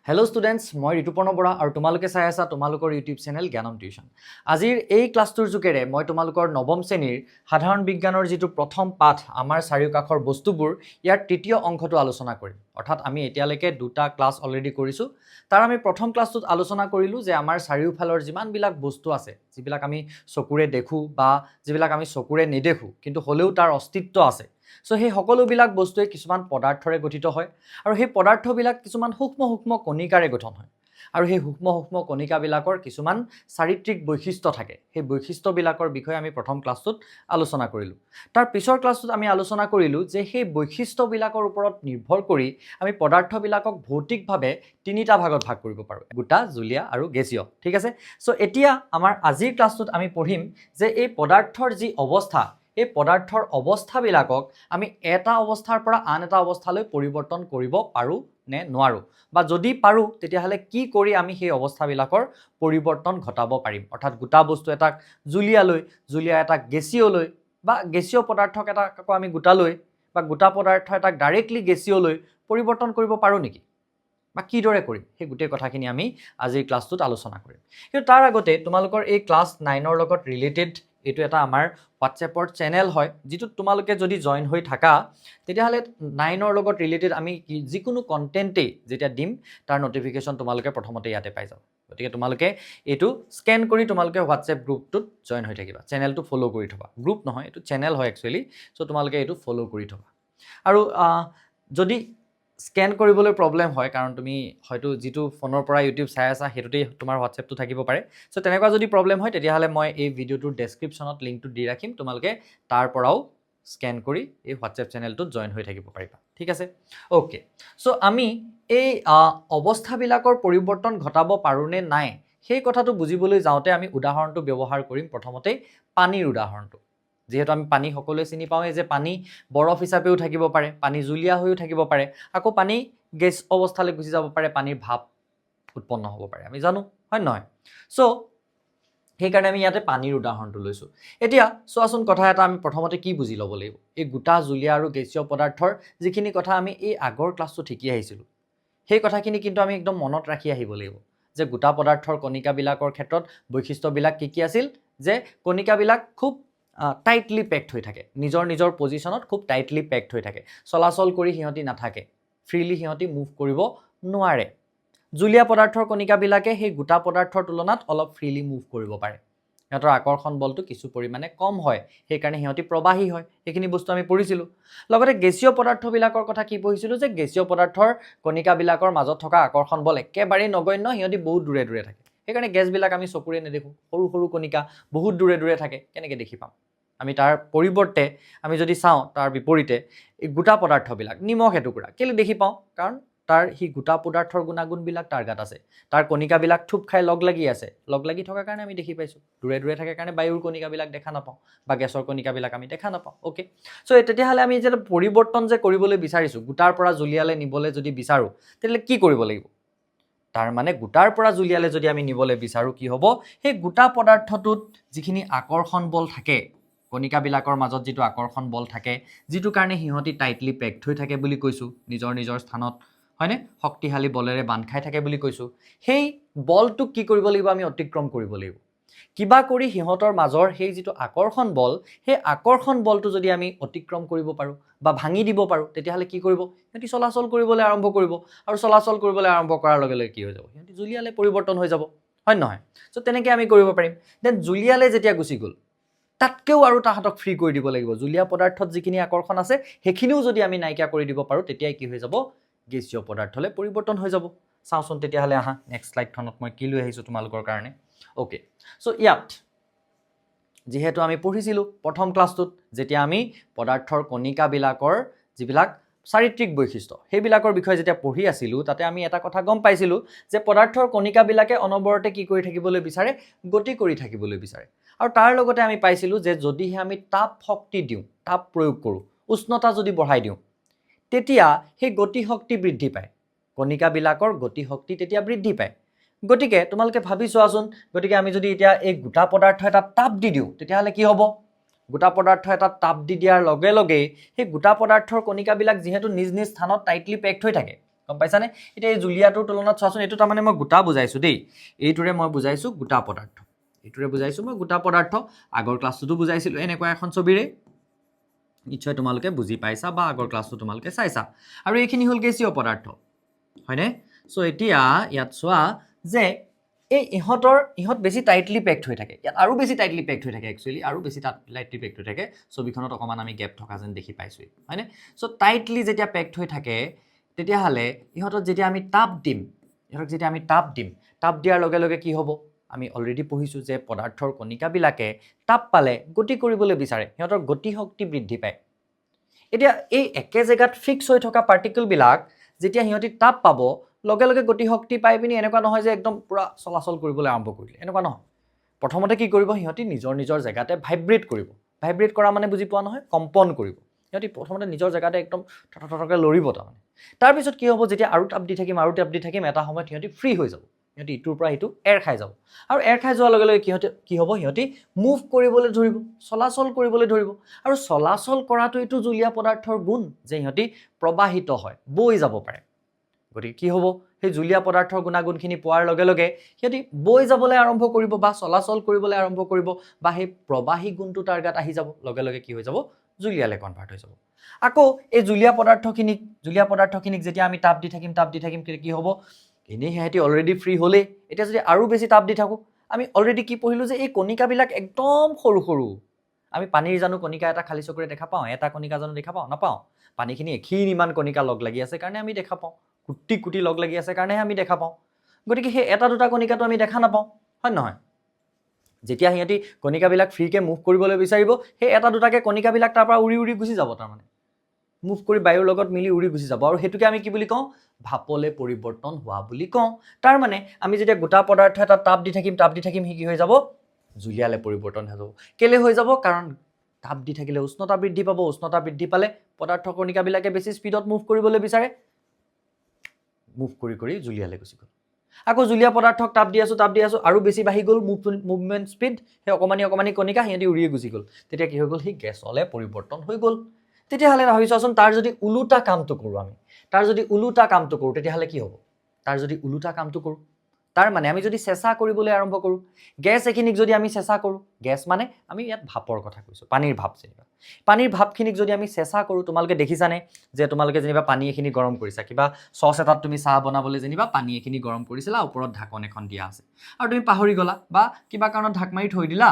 Hello' students, মই ঋতুপৰ্ণ বৰা আৰু তোমালোকে চাই আছা তোমালোকৰ ইউটিউব চেনেল জ্ঞানম টিউশ্যন। আজিৰ এই ক্লাছটোৰ যোগেৰে মই তোমালোকৰ নৱম শ্ৰেণীৰ সাধাৰণ বিজ্ঞানৰ যিটো প্ৰথম পাঠ আমাৰ চাৰিওকাষৰ বস্তুবোৰ ইয়াৰ তৃতীয় অংশটো আলোচনা কৰিম। অৰ্থাৎ আমি এতিয়ালৈকে দুটা ক্লাছ অলৰেডি কৰিছোঁ। তাৰ আমি প্ৰথম ক্লাছটোত আলোচনা কৰিলোঁ যে আমাৰ চাৰিওফালৰ যিমানবিলাক বস্তু আছে, যিবিলাক আমি চকুৰে দেখোঁ বা যিবিলাক আমি চকুৰে নেদেখোঁ কিন্তু হ'লেও তাৰ অস্তিত্ব আছে। সো সেই সকলোবিলাক বস্তুৱে কিছুমান পদাৰ্থৰে গঠিত হয় আৰু সেই পদাৰ্থবিলাক কিছুমান সূক্ষ্ম সূক্ষ্ম কণিকাৰে গঠন হয় আৰু সেই সূক্ষ্ম সূক্ষ্ম কণিকাবিলাকৰ কিছুমান চাৰিত্ৰিক বৈশিষ্ট্য থাকে। সেই বৈশিষ্ট্যবিলাকৰ বিষয়ে আমি প্ৰথম ক্লাছটোত আলোচনা কৰিলোঁ। তাৰ পিছৰ ক্লাছটোত আমি আলোচনা কৰিলোঁ যে সেই বৈশিষ্ট্যবিলাকৰ ওপৰত নিৰ্ভৰ কৰি আমি পদাৰ্থবিলাকক ভৌতিকভাৱে তিনিটা ভাগত ভাগ কৰিব পাৰোঁ: গোটা, জুলীয়া আৰু গেছীয়। ঠিক আছে? সো এতিয়া আমাৰ আজিৰ ক্লাছটোত আমি পঢ়িম যে এই পদাৰ্থৰ যি অৱস্থা, এই পদাৰ্থৰ অৱস্থাবিলাকক আমি এটা অৱস্থাৰ পৰা আন এটা অৱস্থালৈ পৰিৱৰ্তন কৰিব পাৰোঁ নে নোৱাৰোঁ, বা যদি পাৰোঁ তেতিয়াহ'লে কি কৰি আমি সেই অৱস্থাবিলাকৰ পৰিৱৰ্তন ঘটাব পাৰিম। অৰ্থাৎ গোটা বস্তু এটাক জুলীয়ালৈ, জুলীয়া এটাক গেছীয়লৈ, বা গেছীয় পদাৰ্থক এটাক আকৌ আমি গোটালৈ, বা গোটা পদাৰ্থ এটাক ডাইৰেক্টলি গেছীয়লৈ পৰিৱৰ্তন কৰিব পাৰোঁ নেকি, বা কিদৰে কৰিম, সেই গোটেই কথাখিনি আমি আজিৰ ক্লাছটোত আলোচনা কৰিম। কিন্তু তাৰ আগতে তোমালোকৰ এই ক্লাছ 9ৰ লগত ৰিলেটেড এইটো এটা আমাৰ হোৱাটছএপৰ চেনেল হয়, যিটোত তোমালোকে যদি জইন হৈ থাকা তেতিয়াহ'লে 9ৰ লগত ৰিলেটেড আমি যিকোনো কণ্টেণ্টেই যেতিয়া দিম তাৰ নটিফিকেশ্যন তোমালোকে প্ৰথমতে ইয়াতে পাই যাবা। গতিকে তোমালোকে এইটো স্কেন কৰি তোমালোকে হোৱাটছএপ গ্ৰুপটোত জইন হৈ থাকিবা, চেনেলটো ফ'ল' কৰি থবা। গ্ৰুপ নহয়, এইটো চেনেল হয় একচুৱেলি। চ' তোমালোকে এইটো ফ'ল' কৰি থবা। আৰু যদি স্কেন কৰিবলৈ প্ৰব্লেম হয়, কাৰণ তুমি হয়তো যিটো ফোনৰ পৰা ইউটিউব চাই আছা সেইটোতেই তোমাৰ হোৱাটছএপটো থাকিব পাৰে। চ' তেনেকুৱা যদি প্ৰব্লেম হয় তেতিয়াহ'লে মই এই ভিডিঅ'টোৰ ডেছক্ৰিপশ্যনত লিংকটো দি ৰাখিম, তোমালোকে তাৰ পৰাও স্কেন কৰি এই হোৱাটছএপ চেনেলটোত জইন হৈ থাকিব পাৰিবা। ঠিক আছে? অ'কে। চ' আমি এই অৱস্থাবিলাকৰ পৰিৱৰ্তন ঘটাব পাৰোঁনে নাই সেই কথাটো বুজিবলৈ যাওঁতে আমি উদাহৰণটো ব্যৱহাৰ কৰিম প্ৰথমতেই পানীৰ উদাহৰণটো। যিহেতু আমি পানী সকলোৱে চিনি পাওঁৱেই যে পানী বৰফ হিচাপেও থাকিব পাৰে, পানী জুলীয়া হৈও থাকিব পাৰে, আকৌ পানী গেছ অৱস্থালৈ গুচি যাব পাৰে, পানীৰ ভাপ উৎপন্ন হ'ব পাৰে, আমি জানো, হয় নহয়? চ' সেইকাৰণে আমি ইয়াতে পানীৰ উদাহৰণটো লৈছোঁ। এতিয়া চোৱাচোন, কথা এটা আমি প্ৰথমতে কি বুজি ল'ব লাগিব। এই গোটা, জুলীয়া আৰু গেছীয় পদাৰ্থৰ যিখিনি কথা আমি এই আগৰ ক্লাছটো শিকি আহিছিলোঁ, সেই কথাখিনি কিন্তু আমি একদম মনত ৰাখি আহিব লাগিব যে গোটা পদাৰ্থৰ কণিকাবিলাকৰ ক্ষেত্ৰত বৈশিষ্ট্যবিলাক কি কি আছিল, যে কণিকাবিলাক খুব টাইটলি পেকড হৈ থাকে, নিজৰ নিজৰ পজিশ্যনত খুব টাইটলি পেকড হৈ থাকে, চলাচল কৰি সিহঁতি নাথাকে, ফ্ৰীলি সিহঁতি মুভ কৰিব নোৱাৰে। জুলীয়া পদাৰ্থৰ কণিকাবিলাকে সেই গোটা পদাৰ্থৰ তুলনাত অলপ ফ্ৰীলি মুভ কৰিব পাৰে, সিহঁতৰ আকৰ্ষণ বলটো কিছু পৰিমাণে কম হয়, সেইকাৰণে সিহঁতি প্ৰবাহী হয়। সেইখিনি বস্তু আমি পঢ়িছিলোঁ। লগতে গেছীয় পদাৰ্থবিলাকৰ কথা কি পঢ়িছিলোঁ, যে গেছীয় পদাৰ্থৰ কণিকাবিলাকৰ মাজত থকা আকৰ্ষণ বল একেবাৰেই নগণ্য, সিহঁতি বহুত দূৰে দূৰে থাকে, সেইকাৰণে গেছবিলাক আমি চকুৰে নেদেখোঁ, সৰু সৰু কণিকা বহুত দূৰে দূৰে থাকে, কেনেকৈ দেখি পাম আমি? তাৰ পৰিৱৰ্তে আমি যদি চাওঁ, তাৰ বিপৰীতে এই গোটা পদাৰ্থবিলাক, নিমখ এটুকুৰা কেলৈ দেখি পাওঁ, কাৰণ তাৰ সি গোটা পদাৰ্থৰ গুণাগুণবিলাক তাৰ গাত আছে, তাৰ কণিকাবিলাক থুপ খাই লগ লাগি আছে, লগ লাগি থকাৰ কাৰণে আমি দেখি পাইছোঁ। দূৰে দূৰে থাকে কাৰণে বায়ুৰ কণিকাবিলাক দেখা নাপাওঁ বা গেছৰ কণিকাবিলাক আমি দেখা নাপাওঁ। অ'কে। চ' তেতিয়াহ'লে আমি যেতিয়া পৰিৱৰ্তন যে কৰিবলৈ বিচাৰিছোঁ, গোটাৰ পৰা জুলীয়ালৈ নিবলৈ যদি বিচাৰোঁ, তেতিয়াহ'লে কি কৰিব লাগিব? তাৰ মানে গোটাৰ পৰা জুলীয়ালৈ যদি আমি নিবলৈ বিচাৰোঁ, কি হ'ব, সেই গোটা পদাৰ্থটোত যিখিনি আকৰ্ষণ বল থাকে, কণিকাবিলাকৰ মাজত যিটো আকৰ্ষণ বল থাকে, যিটো কাৰণে সিহঁতি টাইটলি পেকড হৈ থাকে বুলি কৈছোঁ, নিজৰ নিজৰ স্থানত, হয়নে, শক্তিশালী বলেৰে বান্ধ খাই থাকে বুলি কৈছোঁ, সেই বলটোক কি কৰিব লাগিব, আমি অতিক্ৰম কৰিব লাগিব। কিবা কৰি সিহঁতৰ মাজৰ সেই যিটো আকৰ্ষণ বল, সেই আকৰ্ষণ বলটো যদি আমি অতিক্ৰম কৰিব পাৰোঁ বা ভাঙি দিব পাৰোঁ, তেতিয়াহ'লে কি কৰিব, সিহঁতি চলাচল কৰিবলৈ আৰম্ভ কৰিব, আৰু চলাচল কৰিবলৈ আৰম্ভ কৰাৰ লগে লগে কি হৈ যাব, সিহঁতি জুলীয়ালৈ পৰিৱৰ্তন হৈ যাব, হয় নহয়? চ' তেনেকৈ আমি কৰিব পাৰিম। দেন জুলীয়ালৈ যেতিয়া গুচি গ'ল, তাতকৈও আৰু তাহাঁতক ফ্ৰী কৰি দিব লাগিব। জুলীয়া পদাৰ্থত যিখিনি আকৰ্ষণ আছে সেইখিনিও যদি আমি নাইকিয়া কৰি দিব পাৰোঁ, তেতিয়াই কি হৈ যাব, গেছীয় পদাৰ্থলৈ পৰিৱৰ্তন হৈ যাব। চাওঁচোন তেতিয়াহ'লে, আহা নেক্সট শ্লাইডখনত মই কি লৈ আহিছোঁ তোমালোকৰ কাৰণে। অ'কে। চ' ইয়াত যিহেতু আমি পঢ়িছিলোঁ প্ৰথম ক্লাছটোত, যেতিয়া আমি পদাৰ্থৰ কণিকাবিলাকৰ যিবিলাক চাৰিত্ৰিক বৈশিষ্ট্য সেইবিলাকৰ বিষয়ে যেতিয়া পঢ়ি আছিলোঁ, তাতে আমি এটা কথা গম পাইছিলোঁ যে পদাৰ্থৰ কণিকাবিলাকে অনবৰতে কি কৰি থাকিবলৈ বিচাৰে, গতি কৰি থাকিবলৈ বিচাৰে। আৰু তাৰ লগতে আমি পাইছিলোঁ যে যদিহে আমি তাপ শক্তি দিওঁ, তাপ প্ৰয়োগ কৰোঁ, উষ্ণতা যদি বঢ়াই দিওঁ, তেতিয়া সেই গতি শক্তি বৃদ্ধি পায়, কণিকাবিলাকৰ গতি শক্তি তেতিয়া বৃদ্ধি পায়। গতিকে তোমালোকে ভাবি চোৱাচোন, গতিকে আমি যদি এতিয়া এই গোটা পদাৰ্থ এটা তাপ দি দিওঁ, তেতিয়াহ'লে কি হ'ব? গোটা পদাৰ্থ এটা তাপ দি দিয়াৰ লগে লগেই সেই গোটা পদাৰ্থৰ কণিকাবিলাক যিহেতু নিজ নিজ স্থানত টাইটলি পেকড হৈ থাকে, গম পাইছানে এতিয়া এই জুলীয়াটোৰ তুলনাত চোৱাচোন এইটো তাৰমানে মই গোটা বুজাইছো দেই এইটোৰে মই বুজাইছো গোটা পদাৰ্থ এইটোৰে বুজাইছো মই গোটা পদাৰ্থ আগৰ ক্লাছটো বুজাইছিলো এনেকুৱা এখন ছবিৰে নিশ্চয় তোমালোকে বুজি পাইছা বা আগৰ ক্লাছটো তোমালোকে চাইছা আৰু এইখিনি হ'ল গেছীয় পদাৰ্থ হয়নে সো এতিয়া ইয়াত চোৱা যে এই ইহঁত বেছি টাইটলি পেকড হৈ থাকে ইয়াত আৰু বেছি টাইটলি পেকড হৈ থাকে একচুৱেলি আৰু বেছি টাইটলি পেকড হৈ থাকে ছবিখনত অকমান আমি গ্যাপ থকা যেন দেখি পাইছো হয়নে সো টাইটলি যেতিয়া পেকড হৈ থাকে তেতিয়াহ'লে ইহঁতত যেতিয়া আমি তাপ দিম তাপ দিয়াৰ লগে লগে কি হ'ব আমি অলৰেডি পঢ়িছো যে পদাৰ্থৰ কণিকাবিলাকে তাপ পালে গতি কৰিবলৈ বিচাৰে সিহঁতৰ গতি শক্তি বৃদ্ধি পায় এতিয়া এই একে জেগাত ফিক্স হৈ থকা পাৰ্টিকলবিলাক যেতিয়া সিহঁতি তাপ পাব লগে লগে গতি শক্তি পাই পিনি এনেকুৱা নহয় যে একদম পুৰা চলাচল কৰিবলৈ আৰম্ভ কৰিলে এনেকুৱা নহয় প্ৰথমতে কি কৰিব সিহঁতি নিজৰ জেগাতে ভাইব্ৰেট কৰিব ভাইব্ৰেট কৰা মানে বুজি পোৱা নহয় কম্পন কৰিব সিহঁতি প্ৰথমতে নিজৰ জেগাতে একদম ঠঠঠকে লৰিব তাৰপিছত কি হ'ব যেতিয়া আৰু তাপ দি থাকিম এটা সময়ত সিহঁতি ফ্ৰী হৈ যাব সিহঁতি ইটোৰ পৰা ইটো এৰ খাই যাব আৰু এৰ খাই যোৱাৰ লগে লগে কি হ'ব সিহঁতি মুভ কৰিবলৈ ধৰিব চলাচল কৰিবলৈ ধৰিব আৰু চলাচল কৰাটো এইটো জুলীয়া পদাৰ্থৰ গুণ যে সিহঁতি প্ৰবাহিত হয় বৈ যাব পাৰে গতিকে কি হ'ব সেই জুলীয়া পদাৰ্থৰ গুণাগুণখিনি পোৱাৰ লগে লগে সিহঁতি বৈ যাবলৈ আৰম্ভ কৰিব বা চলাচল কৰিবলৈ আৰম্ভ কৰিব বা সেই প্ৰবাহী গুণটো তাৰ গাত আহি যাব লগে লগে কি হৈ যাব জুলীয়ালে কনভাৰ্ট হৈ যাব আকৌ এই জুলীয়া পদাৰ্থখিনিক যেতিয়া আমি তাপ দি থাকিম কি হ'ব এনেই সিহঁতি অলৰেডি ফ্ৰী হ'লে এতিয়া যদি আৰু বেছি তাপ দি থাকোঁ আমি অলৰেডি কি পঢ়িলোঁ যে এই কণিকাবিলাক একদম সৰু আমি পানীৰ জানো কণিকা এটা খালী চকুৰে দেখা পাওঁ এটা কণিকা জানো দেখা পাওঁ নাপাওঁ পানীখিনি এখিনি ইমান কণিকা লগ লাগি আছে কাৰণে আমি দেখা পাওঁ কুটি লগ লাগি আছে কাৰণেহে আমি দেখা পাওঁ গতিকে সেই এটা দুটা কণিকাটো আমি দেখা নাপাওঁ হয় নহয় যেতিয়া সিহঁতি কণিকাবিলাক ফ্ৰীকে মুভ কৰিবলৈ বিচাৰিব সেই এটা দুটাকে কণিকাবিলাক তাৰ পৰা উৰি গুচি যাব তাৰমানে মুভ কৰি বায়ুৰ লগত মিলি উৰি গুচি যাব আৰু সেইটোকে আমি কি বুলি কওঁ ভাপলে পৰিৱৰ্তন হোৱা বুলি কওঁ তাৰ মানে আমি যেতিয়া গোটা পদাৰ্থ এটা তাপ দি থাকিম কি হৈ যাব জুলীয়ালে পৰিৱৰ্তন হৈ যাব কেলে হৈ যাব কাৰণ তাপ দি থাকিলে উষ্ণতা বৃদ্ধি পাব উষ্ণতা বৃদ্ধি পালে পদাৰ্থ কণিকাবিলাকে বেছি স্পীডত মুভ কৰিবলৈ বিচাৰে মুভ কৰি জুলীয়ালে গুচি গ'ল আকৌ জুলীয়া পদাৰ্থক তাপ দি আছো আৰু বেছি বাঢ়ি গ'ল মুভমেণ্ট স্পীড সেই অকমানি কণিকা সিহঁতি উৰিয়ে গুচি গ'ল তেতিয়া কি হৈ গ'ল সি গেছলে পৰিৱৰ্তন হৈ গ'ল তেতিয়াহ'লে ভাবি চোৱাচোন তাৰ যদি উলুটা কামটো কৰোঁ তেতিয়াহ'লে কি হ'ব তাৰ যদি উলুটা কামটো কৰোঁ তাৰ মানে আমি যদি চেঁচা কৰিবলৈ আৰম্ভ কৰোঁ গেছ এখিনিক যদি আমি চেঁচা কৰোঁ গেছ মানে আমি ইয়াত ভাপৰ কথা কৈছোঁ পানীৰ ভাপ যেনিবা পানীৰ ভাপখিনিক যদি আমি চেঁচা কৰোঁ তোমালোকে দেখিছানে যে তোমালোকে যেনিবা পানী এখিনি গৰম কৰিছা কিবা চচ এটাত তুমি চাহ বনাবলৈ যেনিবা পানী এখিনি গৰম কৰিছিলা ওপৰত ঢাকন এখন দিয়া আছে আৰু তুমি পাহৰি গ'লা বা কিবা কাৰণত ঢাক মাৰি থৈ দিলা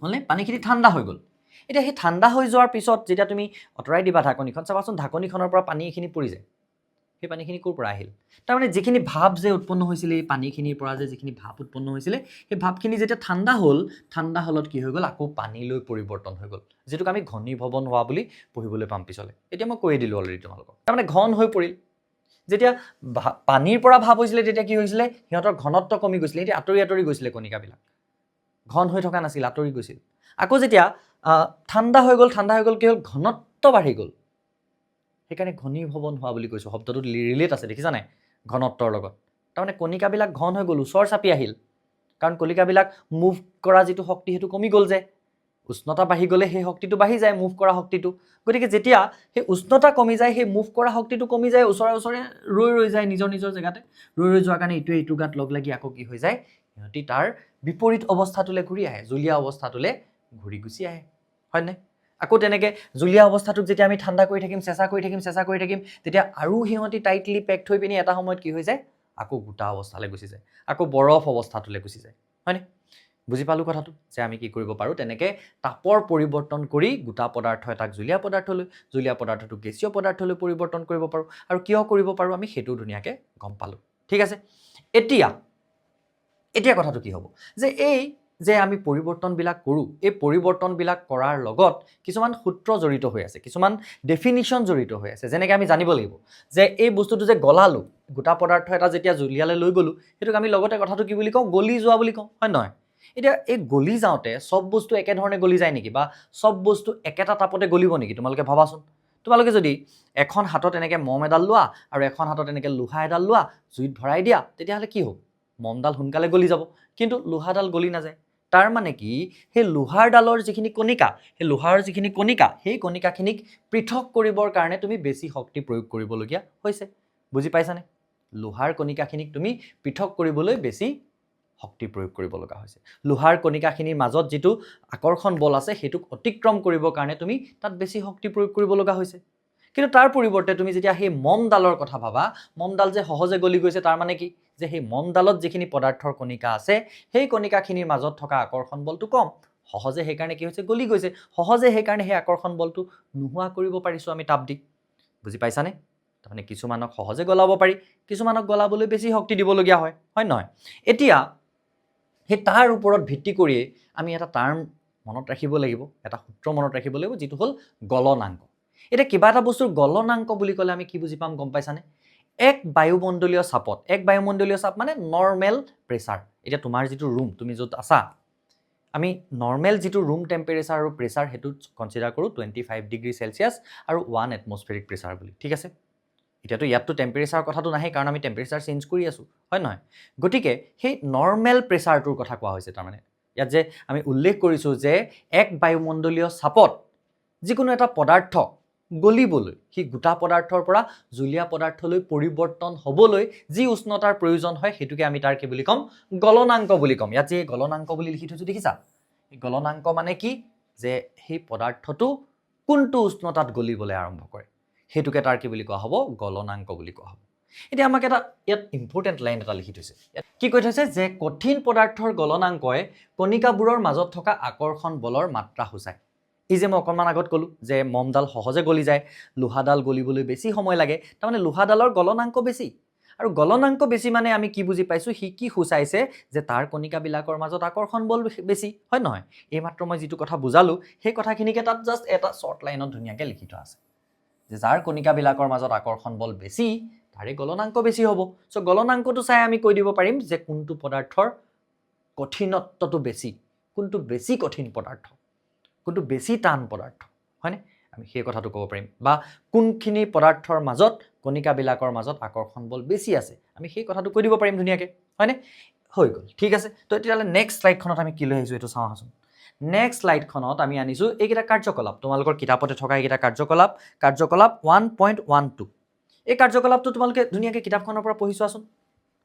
হ'লে পানীখিনি ঠাণ্ডা হৈ গ'ল এতিয়া সেই ঠাণ্ডা হৈ যোৱাৰ পিছত যেতিয়া তুমি অতৰাই দিবা ঢাকনিখন চাবাচোন ঢাকনিখনৰ পৰা পানী এখিনি পৰি যায় সেই পানীখিনি ক'ৰ পৰা আহিল তাৰমানে যিখিনি ভাপ যে উৎপন্ন হৈছিলে এই পানীখিনিৰ পৰা যে যিখিনি ভাপ উৎপন্ন হৈছিলে সেই ভাপখিনি যেতিয়া ঠাণ্ডা হ'লত কি হৈ গ'ল আকৌ পানীলৈ পৰিৱৰ্তন হৈ গ'ল যিটোক আমি ঘনীভৱন হোৱা বুলি পঢ়িবলৈ পাম পিছলে এতিয়া মই কৈয়ে দিলোঁ অলৰেডি তোমালোকক তাৰমানে ঘন হৈ পৰিল যেতিয়া পানীৰ পৰা ভাপ হৈছিলে তেতিয়া কি হৈছিলে সিহঁতৰ ঘনত্ব কমি গৈছিলে এতিয়া আঁতৰি গৈছিলে কণিকাবিলাক ঘন হৈ থকা নাছিল আঁতৰি গৈছিল আকৌ যেতিয়া ঠাণ্ডা হৈ গ'ল কি হ'ল ঘনত্ব বাঢ়ি গ'ল সেইকাৰণে ঘনীভৱন হোৱা বুলি কৈছোঁ শব্দটোত ৰিলেট আছে দেখিছা নাই ঘনত্বৰ লগত তাৰমানে কণিকাবিলাক ঘন হৈ গ'ল ওচৰ চাপি আহিল কাৰণ কণিকাবিলাক মুভ কৰা যিটো শক্তি সেইটো কমি গ'ল যে উষ্ণতা বাঢ়ি গ'লে সেই শক্তিটো বাঢ়ি যায় মুভ কৰা শক্তিটো গতিকে যেতিয়া সেই উষ্ণতা কমি যায় সেই মুভ কৰা শক্তিটো কমি যায় ওচৰে ৰৈ যায় নিজৰ জেগাতে ৰৈ যোৱাৰ কাৰণে ইটোৱে ইটো গাত লগ লাগি আকৌ কি হৈ যায় সিহঁতি তাৰ বিপৰীত অৱস্থাটোলৈ ঘূৰি আহে জুলীয়া অৱস্থাটোলৈ ঘূৰি গুচি আহে হয়নে আকৌ তেনেকে জুলীয়া অৱস্থাটোক যেতিয়া আমি ঠাণ্ডা কৰি থাকিম চেঁচা কৰি থাকিম তেতিয়া আৰু সিহঁতি টাইটলি পেকড হৈ পিনি এটা সময়ত কি হৈ যায় আকৌ গোটা অৱস্থালৈ গুচি যায় আকৌ বৰফ অৱস্থাটোলৈ গুচি যায় হয়নে বুজি পালোঁ কথাটো যে আমি কি কৰিব পাৰোঁ তেনেকে তাপৰ পৰিৱৰ্তন কৰি গোটা পদাৰ্থ এটাক জুলীয়া পদাৰ্থটোক গেছীয় পদাৰ্থলৈ পৰিৱৰ্তন কৰিব পাৰোঁ আৰু কিয় কৰিব পাৰোঁ আমি সেইটো ধুনীয়াকৈ গম পালোঁ ঠিক আছে এতিয়া কথাটো কি হ'ব যে আমি পৰিৱৰ্তনবিলাক কৰোঁ এই পৰিৱৰ্তনবিলাক কৰাৰ লগত কিছুমান সূত্ৰ জড়িত হৈ আছে কিছুমান ডেফিনিশ্যন জড়িত হৈ আছে যেনেকৈ আমি জানিব লাগিব যে এই বস্তুটো যে গলালোঁ গোটা পদাৰ্থ এটা যেতিয়া জুলীয়ালৈ লৈ গ'লোঁ সেইটোক আমি লগতে কথাটো কি বুলি কওঁ গলি যোৱা বুলি কওঁ হয় নহয় এতিয়া এই গলি যাওঁতে চব বস্তু একেধৰণে গলি যায় নেকি বা চব বস্তু একেটা তাপতে গলিব নেকি তোমালোকে ভাবাচোন তোমালোকে যদি এখন হাতত এনেকৈ মম এডাল লোৱা আৰু এখন হাতত এনেকৈ লোহা এডাল লোৱা জুইত ভৰাই দিয়া তেতিয়াহ'লে কি হ'ব মমডাল সোনকালে গলি যাব কিন্তু লোহাডাল গলি নাযায় তাৰ মানে কি সেই লোহাৰ ডালৰ যিখিনি কণিকা সেই কণিকাখিনিক পৃথক কৰিবৰ কাৰণে তুমি বেছি শক্তি প্ৰয়োগ কৰিবলগীয়া হৈছে বুজি পাইছানে লোহাৰ কণিকাখিনিক তুমি পৃথক কৰিবলৈ বেছি শক্তি প্ৰয়োগ কৰিব লগা হৈছে লোহাৰ কণিকাখিনিৰ মাজত যেটো আকৰ্ষণ বল আছে হেতুক অতিক্ৰম কৰিবৰ কাৰণে তুমি তাত বেছি শক্তি প্ৰয়োগ কৰিব লগা হৈছে কিন্তু তাৰ পৰিৱৰ্তে তুমি যেতিয়া সেই মমডালৰ কথা ভাবা মমডাল যে সহজে গলি গৈছে তাৰ মানে কি যে সেই মমডালত যিখিনি পদাৰ্থৰ কণিকা আছে সেই কণিকাখিনিৰ মাজত থকা আকৰ্ষণ বলটো কম সহজে সেই কাৰণে কি হৈছে গলি গৈছে সহজে সেই কাৰণে সেই আকৰ্ষণ বলটো নোহোৱা কৰিব পাৰিছো আমি তাপ দি বুজি পাইছানে তাৰমানে কিছুমানক সহজে গলাব পাৰি কিছুমানক গলাবলৈ বেছি শক্তি দিবলগীয়া হয় নহয় এতিয়া সেই তাৰ ওপৰত ভিত্তি কৰি আমি এটা টাৰ্ম মনত ৰাখিব লাগিব এটা সূত্ৰ মনত ৰাখিব লাগিব যেটো হল গলনাংক এটা কিবা এটা বস্তুৰ গলনাংক বুলি ক'লে আমি কি বুজি পাম গম পাইছানে এক বায়ুমণ্ডলীয় চাপত এক বায়ুমণ্ডলীয় চাপ মানে নৰমেল প্ৰেছাৰ এতিয়া তোমাৰ যেটো ৰুম তুমি যত আছা আমি নৰমেল যেটো ৰুম টেম্পাৰেচাৰ আৰু প্ৰেছাৰ হেতু কনসিডাৰ কৰো 25 ডিগ্ৰী সেলসিয়াস আৰু 1 এটমস্ফেৰিক প্ৰেছাৰ বুলি ঠিক আছে এতিয়াতো ইয়াতটো টেম্পাৰেচাৰ কথাটো নাহে কাৰণ আমি টেম্পাৰেচাৰ চেঞ্জ কৰি আছো হয় নহয় গতিকে সেই নৰমেল প্ৰেছাৰটোৰ কথা কোৱা হৈছে তাৰমানে ইয়াত যে আমি উল্লেখ কৰিছো যে এক বায়ুমণ্ডলীয় চাপত যিকোনো এটা পদাৰ্থ গলিবলৈ হি গোটা পদাৰ্থৰ পৰা জুলীয়া পদাৰ্থলৈ পৰিৱৰ্তন হ'বলৈ যি উষ্ণতাৰ প্ৰয়োজন হয় হেতুকে আমি তাৰ কি বুলি কম গলনাংক বুলি কম ইয়াত যে গলনাংক বুলি লিখি থৈছো দেখিছা এই গলনাংক মানে কি যে সেই পদাৰ্থটো কোনটো উষ্ণতাত গলিবলৈ আৰম্ভ কৰে হেতুকে তাৰ কি বুলি কোৱা হ'ব গলনাংক বুলি কোৱা হ'ব এতিয়া আমাক এটা ইয়াত ইম্পৰ্টেন্ট লাইন এটা লিখি থৈছে কি কৈ থৈছে যে কঠিন পদাৰ্থৰ গলনাংকই কণিকাবোৰৰ মাজত থকা আকৰ্ষণ বলৰ মাত্ৰা সূচায় এই যে মই অকমান আগত কলো যে মমডাল সহজে গলি যায় লোহাডাল গলিবলৈ বেছি সময় লাগে তাৰমানে লোহাডালৰ গলনাংক বেছি আৰু গলনাংক বেছি মানে আমি কি বুজি পাইছো হি কি সূচাইছে যে তাৰ কণিকাবিলাকৰ মাজত আকৰ্ষণ বল বেছি হয় নহয় এই মাত্ৰ মই যেটো কথা বুজালো সেই কথাখিনিকে তাত জাস্ট এটা শৰ্ট লাইনত ধুনিয়াকে লিখি থোৱা আছে যে যাৰ কণিকাবিলাকৰ মাজত আকৰ্ষণ বল বেছি তাৰে গলনাংক বেছি হ'ব সো গলনাংকটো চাই আমি কৈ দিব পাৰিম যে কোনটো পদাৰ্থৰ কঠিনত্বটো বেছি কোনটো বেছি কঠিন পদাৰ্থ কোনটো বেছি টান পদাৰ্থ হয়নে আমি সেই কথাটো ক'ব পাৰিম বা কোনখিনি পদাৰ্থৰ মাজত কণিকাবিলাকৰ মাজত আকৰ্ষণ বল বেছি আছে আমি সেই কথাটো কৈ দিব পাৰিম ধুনিয়াকে হয়নে হৈ গল ঠিক আছে তো এতিয়ালে নেক্সট স্লাইডখনত আমি কি লৈ আহিছো এটো চাওঁ আছোন নেক্সট স্লাইডখনত আমি আনিছো এইকেইটা কাৰ্যকলাপ তোমালোকৰ কিতাপতে থকা এইকেইটা কাৰ্যকলাপ 1.12 এই কাৰ্যকলাপটো তোমালোকে ধুনিয়াকে কিতাপখনৰ পৰা পঢ়ি চোৱাছোন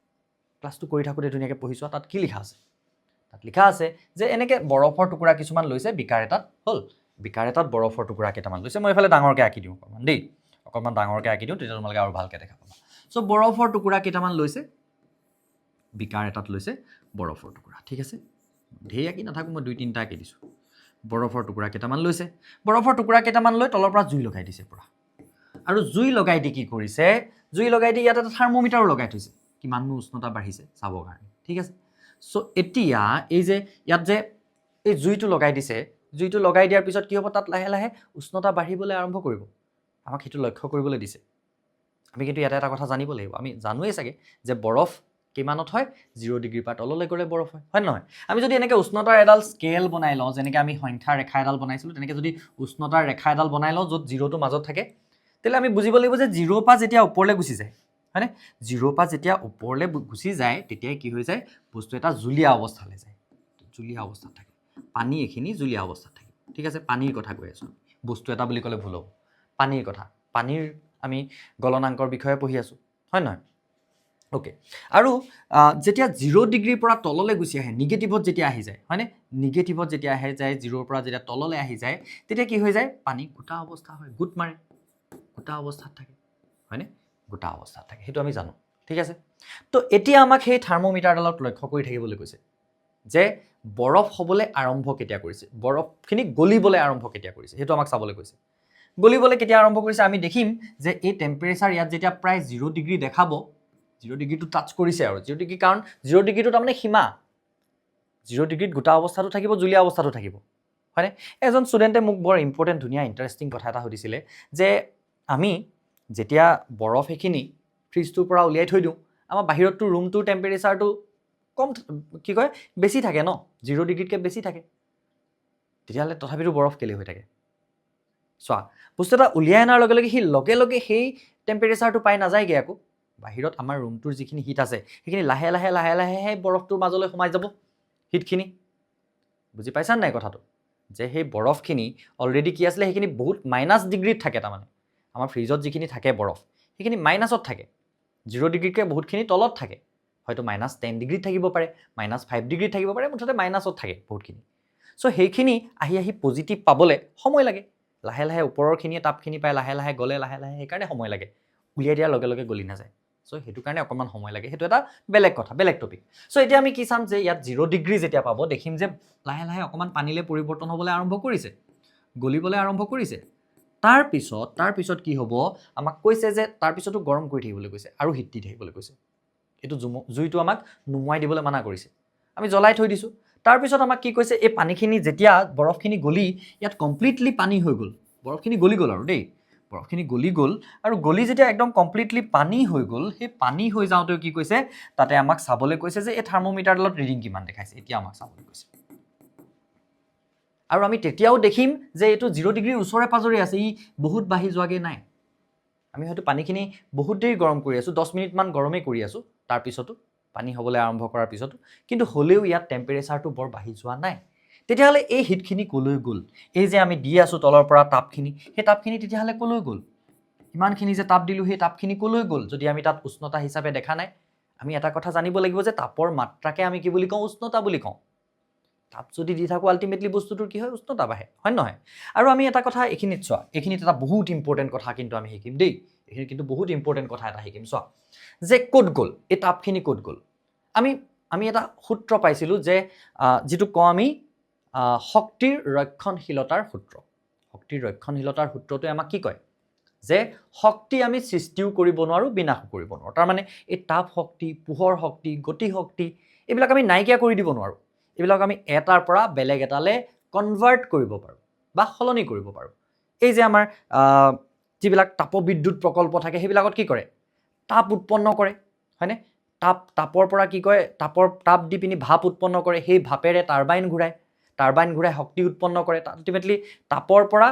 ক্লাছটো কৰি থাকোতে ধুনিয়াকে পঢ়ি চোৱা তাত কি লিখা আছে তাত লিখা আছে যে এনেকে বৰফৰ টুকুৰা কিছুমান লৈছে বিকাৰ এটাত হল বিকাৰ এটাত বৰফৰ টুকুৰা কেইটামান লৈছে মই এফালে ডাঙৰকে আঁকি দিওঁ অকমান দেই অকমান ডাঙৰকে আঁকি দিওঁ তেতিয়া তোমালোকে আৰু ভালকে দেখা পাবা সো বৰফৰ টুকুৰা কেইটামান লৈছে বিকাৰ এটাত লৈছে বৰফৰ টুকুৰা ঠিক আছে ধেই আঁকি নাথাকো মই দুই তিনটা আঁকি দিছো বৰফৰ টুকুৰা কেইটামান লৈছে বৰফৰ টুকুৰা কেইটামান লৈ তলৰ পৰা জুই লগাই দিছে পুৰা আৰু জুই লগাই দি কি কৰিছে জুই লগাই দি ইয়াত এটা থাৰ্মোমিটাৰ লগাই থৈছে কিমাননো উষ্ণতা বাঢ়িছে চাবৰ কাৰণে ঠিক আছে সো এতিয়া এই যে ইয়াত যে এই জুইটো লগাই দিছে জুইটো লগাই দিয়াৰ পিছত কি হ'ব তাত লাহে লাহে উষ্ণতা বাঢ়িবলৈ আৰম্ভ কৰিব আমাক হেতু লক্ষ্য কৰিবলৈ দিছে আমি কিন্তু ইয়াতে এটা কথা জানিব লাগিব আমি জানোৱে চাগে যে বৰফ কিমানত হয় 0 ডিগ্ৰী পৰা তললৈ গলে বৰফ হয় নহয় আমি যদি এনেকে উষ্ণতাৰ এডাল স্কেল বনাই লওঁ যেনেকে আমি সংখ্যাৰ ৰেখা এডাল বনাইছিলো তেনেকে যদি উষ্ণতাৰ ৰেখা এডাল বনাই লওঁ য'ত 0 টো মাজত থাকে তেলে আমি বুজিব লাগিব যে 0 পৰা যেতিয়া ওপৰলৈ গুচি যায় হয়নে 0 পৰা যেতিয়া ওপৰলৈ গুচি যায় তেতিয়া কি হৈ যায় বস্তু এটা জুলীয়া অৱস্থালৈ যায় জুলীয়া অৱস্থাত থাকে পানী এখিনি জুলীয়া অৱস্থাত থাকে ঠিক আছে পানীৰ কথা কৈ আছো বস্তু এটা বুলি ক'লে ভুল হ'ব পানীৰ কথা পানীৰ আমি গলনাংকৰ বিষয়ে পঢ়ি আছো হয় নহয় ওকে আৰু যেতিয়া 0 ডিগ্ৰীৰ পৰা তললৈ গুচি আহে নিগেটিভত যেতিয়া আহি যায় হয়নে নিগেটিভত যেতিয়া আহে যায় 0 পৰা যেতিয়া তললৈ আহি যায় তেতিয়া কি হৈ যায় পানী গোটা অৱস্থা হয় গুট মাৰে গোটা অৱস্থাত থাকে হয়নে গোটা অৱস্থাত থাকে হেতু আমি জানো ঠিক আছে তো এতিয়া আমাক সেই থাৰ্মোমিটাৰডালত লক্ষ্য কৰি থাকিবলৈ কৈছে যে বৰফ হ'বলৈ আৰম্ভ কেতিয়া কৰিছে বৰফখিনি গলিবলৈ আৰম্ভ কেতিয়া কৰিছে হেতু আমাক চাবলৈ কৈছে গলিবলৈ কেতিয়া আৰম্ভ কৰিছে আমি দেখিম যে এই টেম্পাৰেচাৰ ইয়াত যেতিয়া প্ৰায় 0 ডিগ্ৰী দেখাব 0 ডিগ্ৰীটো টাচ কৰিছে আৰু 0 ডিগ্ৰী কাৰণ 0 ডিগ্ৰীটো তাৰমানে সীমা 0 ডিগ্ৰীত গোটা অৱস্থাটো থাকিব জুলীয়া অৱস্থাটো থাকিব হয়নে এজন ষ্টুডেণ্টে মোক বৰ ইম্পৰ্টেন্ট ধুনিয়া ইন্টাৰেষ্টিং কথা এটা সুধিছিলে যে আমি যেতিয়া বৰফ এখিনি ফ্ৰিজটোৰ পৰা উলিয়াই থৈ দিওঁ আমাৰ বাহিৰতটো ৰুমটোৰ টেম্পাৰেচাৰটো কম কি কয় বেছি থাকে ন 0 ডিগ্ৰীতকৈ বেছি থাকে তেতিয়াহ'লে তথাপিতো বৰফ কেলে হৈ থাকে চোৱা বস্তু এটা উলিয়াই অনাৰ লগে লগে লগে সেই টেম্পাৰেচাৰটো পাই নাযায়গে আকৌ বাহিৰত আমাৰ ৰুমটোৰ যিখিনি হিট আছে সেইখিনি লাহে লাহে বৰফটোৰ মাজলৈ সোমাই যাব হিটখিনি বুজি পাইছা নাই কথাটো যে সেই বৰফখিনি অলৰেডি কি আছিলে সেইখিনি বহুত মাইনাছ ডিগ্ৰীত থাকে তাৰমানে আমাৰ ফ্ৰিজত যিখিনি থাকে বৰফ সেইখিনি মাইনাছত থাকে 0 ডিগ্ৰীতকৈ বহুতখিনি তলত থাকে হয়তো -10 ডিগ্ৰীত থাকিব পাৰে -5 ডিগ্ৰীত থাকিব পাৰে মুঠতে মাইনাছত থাকে বহুতখিনি সো সেইখিনি আহি পজিটিভ পাবলৈ সময় লাগে লাহে লাহে ওপৰৰখিনিয়ে তাপখিনি পায় লাহে লাহে গলে লাহে লাহে সেইকাৰণে সময় লাগে উলিয়াই দিয়াৰ লগে লগে গলি নাযায় সো সেইটো কাৰণে অকমান সময় লাগে সেইটো এটা বেলেগ কথা বেলেগ টপিক সো এতিয়া আমি কি চাম যে ইয়াত 0 ডিগ্ৰী যেতিয়া পাব দেখিম যে লাহে লাহে অকমান পানীলে পৰিৱৰ্তন হ'বলৈ আৰম্ভ কৰিছে গলিবলৈ আৰম্ভ কৰিছে তাৰ পিছত কি হ'ব আমাক কৈছে যে তাৰ পিছতো গৰম কৰি থাকিবলৈ কৈছে আৰু হিট দি থাকিবলৈ কৈছে এটো জুইটো আমাক নুমুৱাই দিবলৈ মানা কৰিছে আমি জ্বলাই থৈ দিছো তাৰ পিছত আমাক কি কৈছে এই পানীখিনি যেতিয়া বৰফখিনি গলি ইয়াত কমপ্লিটলি পানী হৈ গ'ল বৰফখিনি গলি গ'ল আৰু দেই বৰফখিনি গলি গ'ল আৰু গলি যেতিয়া একদম কমপ্লিটলি পানী হৈ গ'ল সেই পানী হৈ যাওঁতে কি কৈছে তাতে আমাক চাবলৈ কৈছে যে এই থাৰ্মোমিটাৰডালত ৰিডিং কিমান দেখাইছে এতিয়া আমাক চাবলৈ কৈছে আৰু আমি তেতিয়াও দেখিম যে এইটো 0 ডিগ্ৰীৰ ওচৰে পাজৰে আছে ই বহুত বাঢ়ি যোৱাগে নাই আমি হয়তো পানীখিনি বহুত দেৰি গৰম কৰি আছো 10 মিনিট মান গৰমে কৰি আছো তাৰ পিছতো পানী হ'বলৈ আৰম্ভ কৰাৰ পিছতো কিন্তু হলেও ইয়াত টেম্পাৰেচাৰটো বৰ বাঢ়ি যোৱা নাই তেতিয়াহলে এই হিটখিনি কলৈ গ'ল এই যে আমি দি আছো তলৰ পৰা তাপখিনি সেই তাপখিনি তেতিয়াহলে কলৈ গ'ল ইমানখিনি যে তাপ দিলো সেই তাপখিনি কলৈ গ'ল যদি আমি তাত উষ্ণতা হিচাপে দেখা নাই আমি এটা কথা জানিব লাগিব যে তাপৰ মাত্ৰাকে আমি কি বুলি কওঁ উষ্ণতা বুলি কওঁ তাপ যদি দি থাকো আলটিমেটলি বস্তুটোৰ কি হয় উষ্ণতা বাঢ়ে হয় নহয় আৰু আমি এটা কথা এখিনিত চোৱা এখিনিত এটা বহুত ইম্পৰ্টেন্ট কথা কিন্তু আমি শিকিম দেই এখিনি কিন্তু বহুত ইম্পৰ্টেন্ট কথা এটা শিকিম চোৱা যে ক'ত গ'ল এই তাপখিনি ক'ত গ'ল আমি এটা সূত্ৰ পাইছিলো যে যেটো কওঁ আমি শক্তিৰ ৰক্ষণশীলতাৰ সূত্ৰটোৱে আমাক কি কয় যে শক্তি আমি সৃষ্টিও কৰিব নোৱাৰো বিনাশ কৰিব নোৱাৰো তাৰ মানে এই তাপ শক্তি পোহৰ শক্তি গতি শক্তি এইবিলাক আমি নাইকিয়া কৰি দিব নোৱাৰো এইবিলাক আমি এটাৰ পৰা বেলেগ এটালে কনভাৰ্ট কৰিব পাৰো বা সলনি কৰিব পাৰো এই যে আমাৰ যিবিলাক তাপবিদ্যুৎ প্ৰকল্প থাকে সেইবিলাকত কি কৰে তাপ উৎপন্ন কৰে হয়নে তাপৰ পৰা কি কয় তাপ দি পিনি ভাপ উৎপন্ন কৰে সেই ভাপেৰে টাৰবাইন ঘূৰাই শক্তি উৎপন্ন কৰে আলটিমেটলি তাপৰ পৰা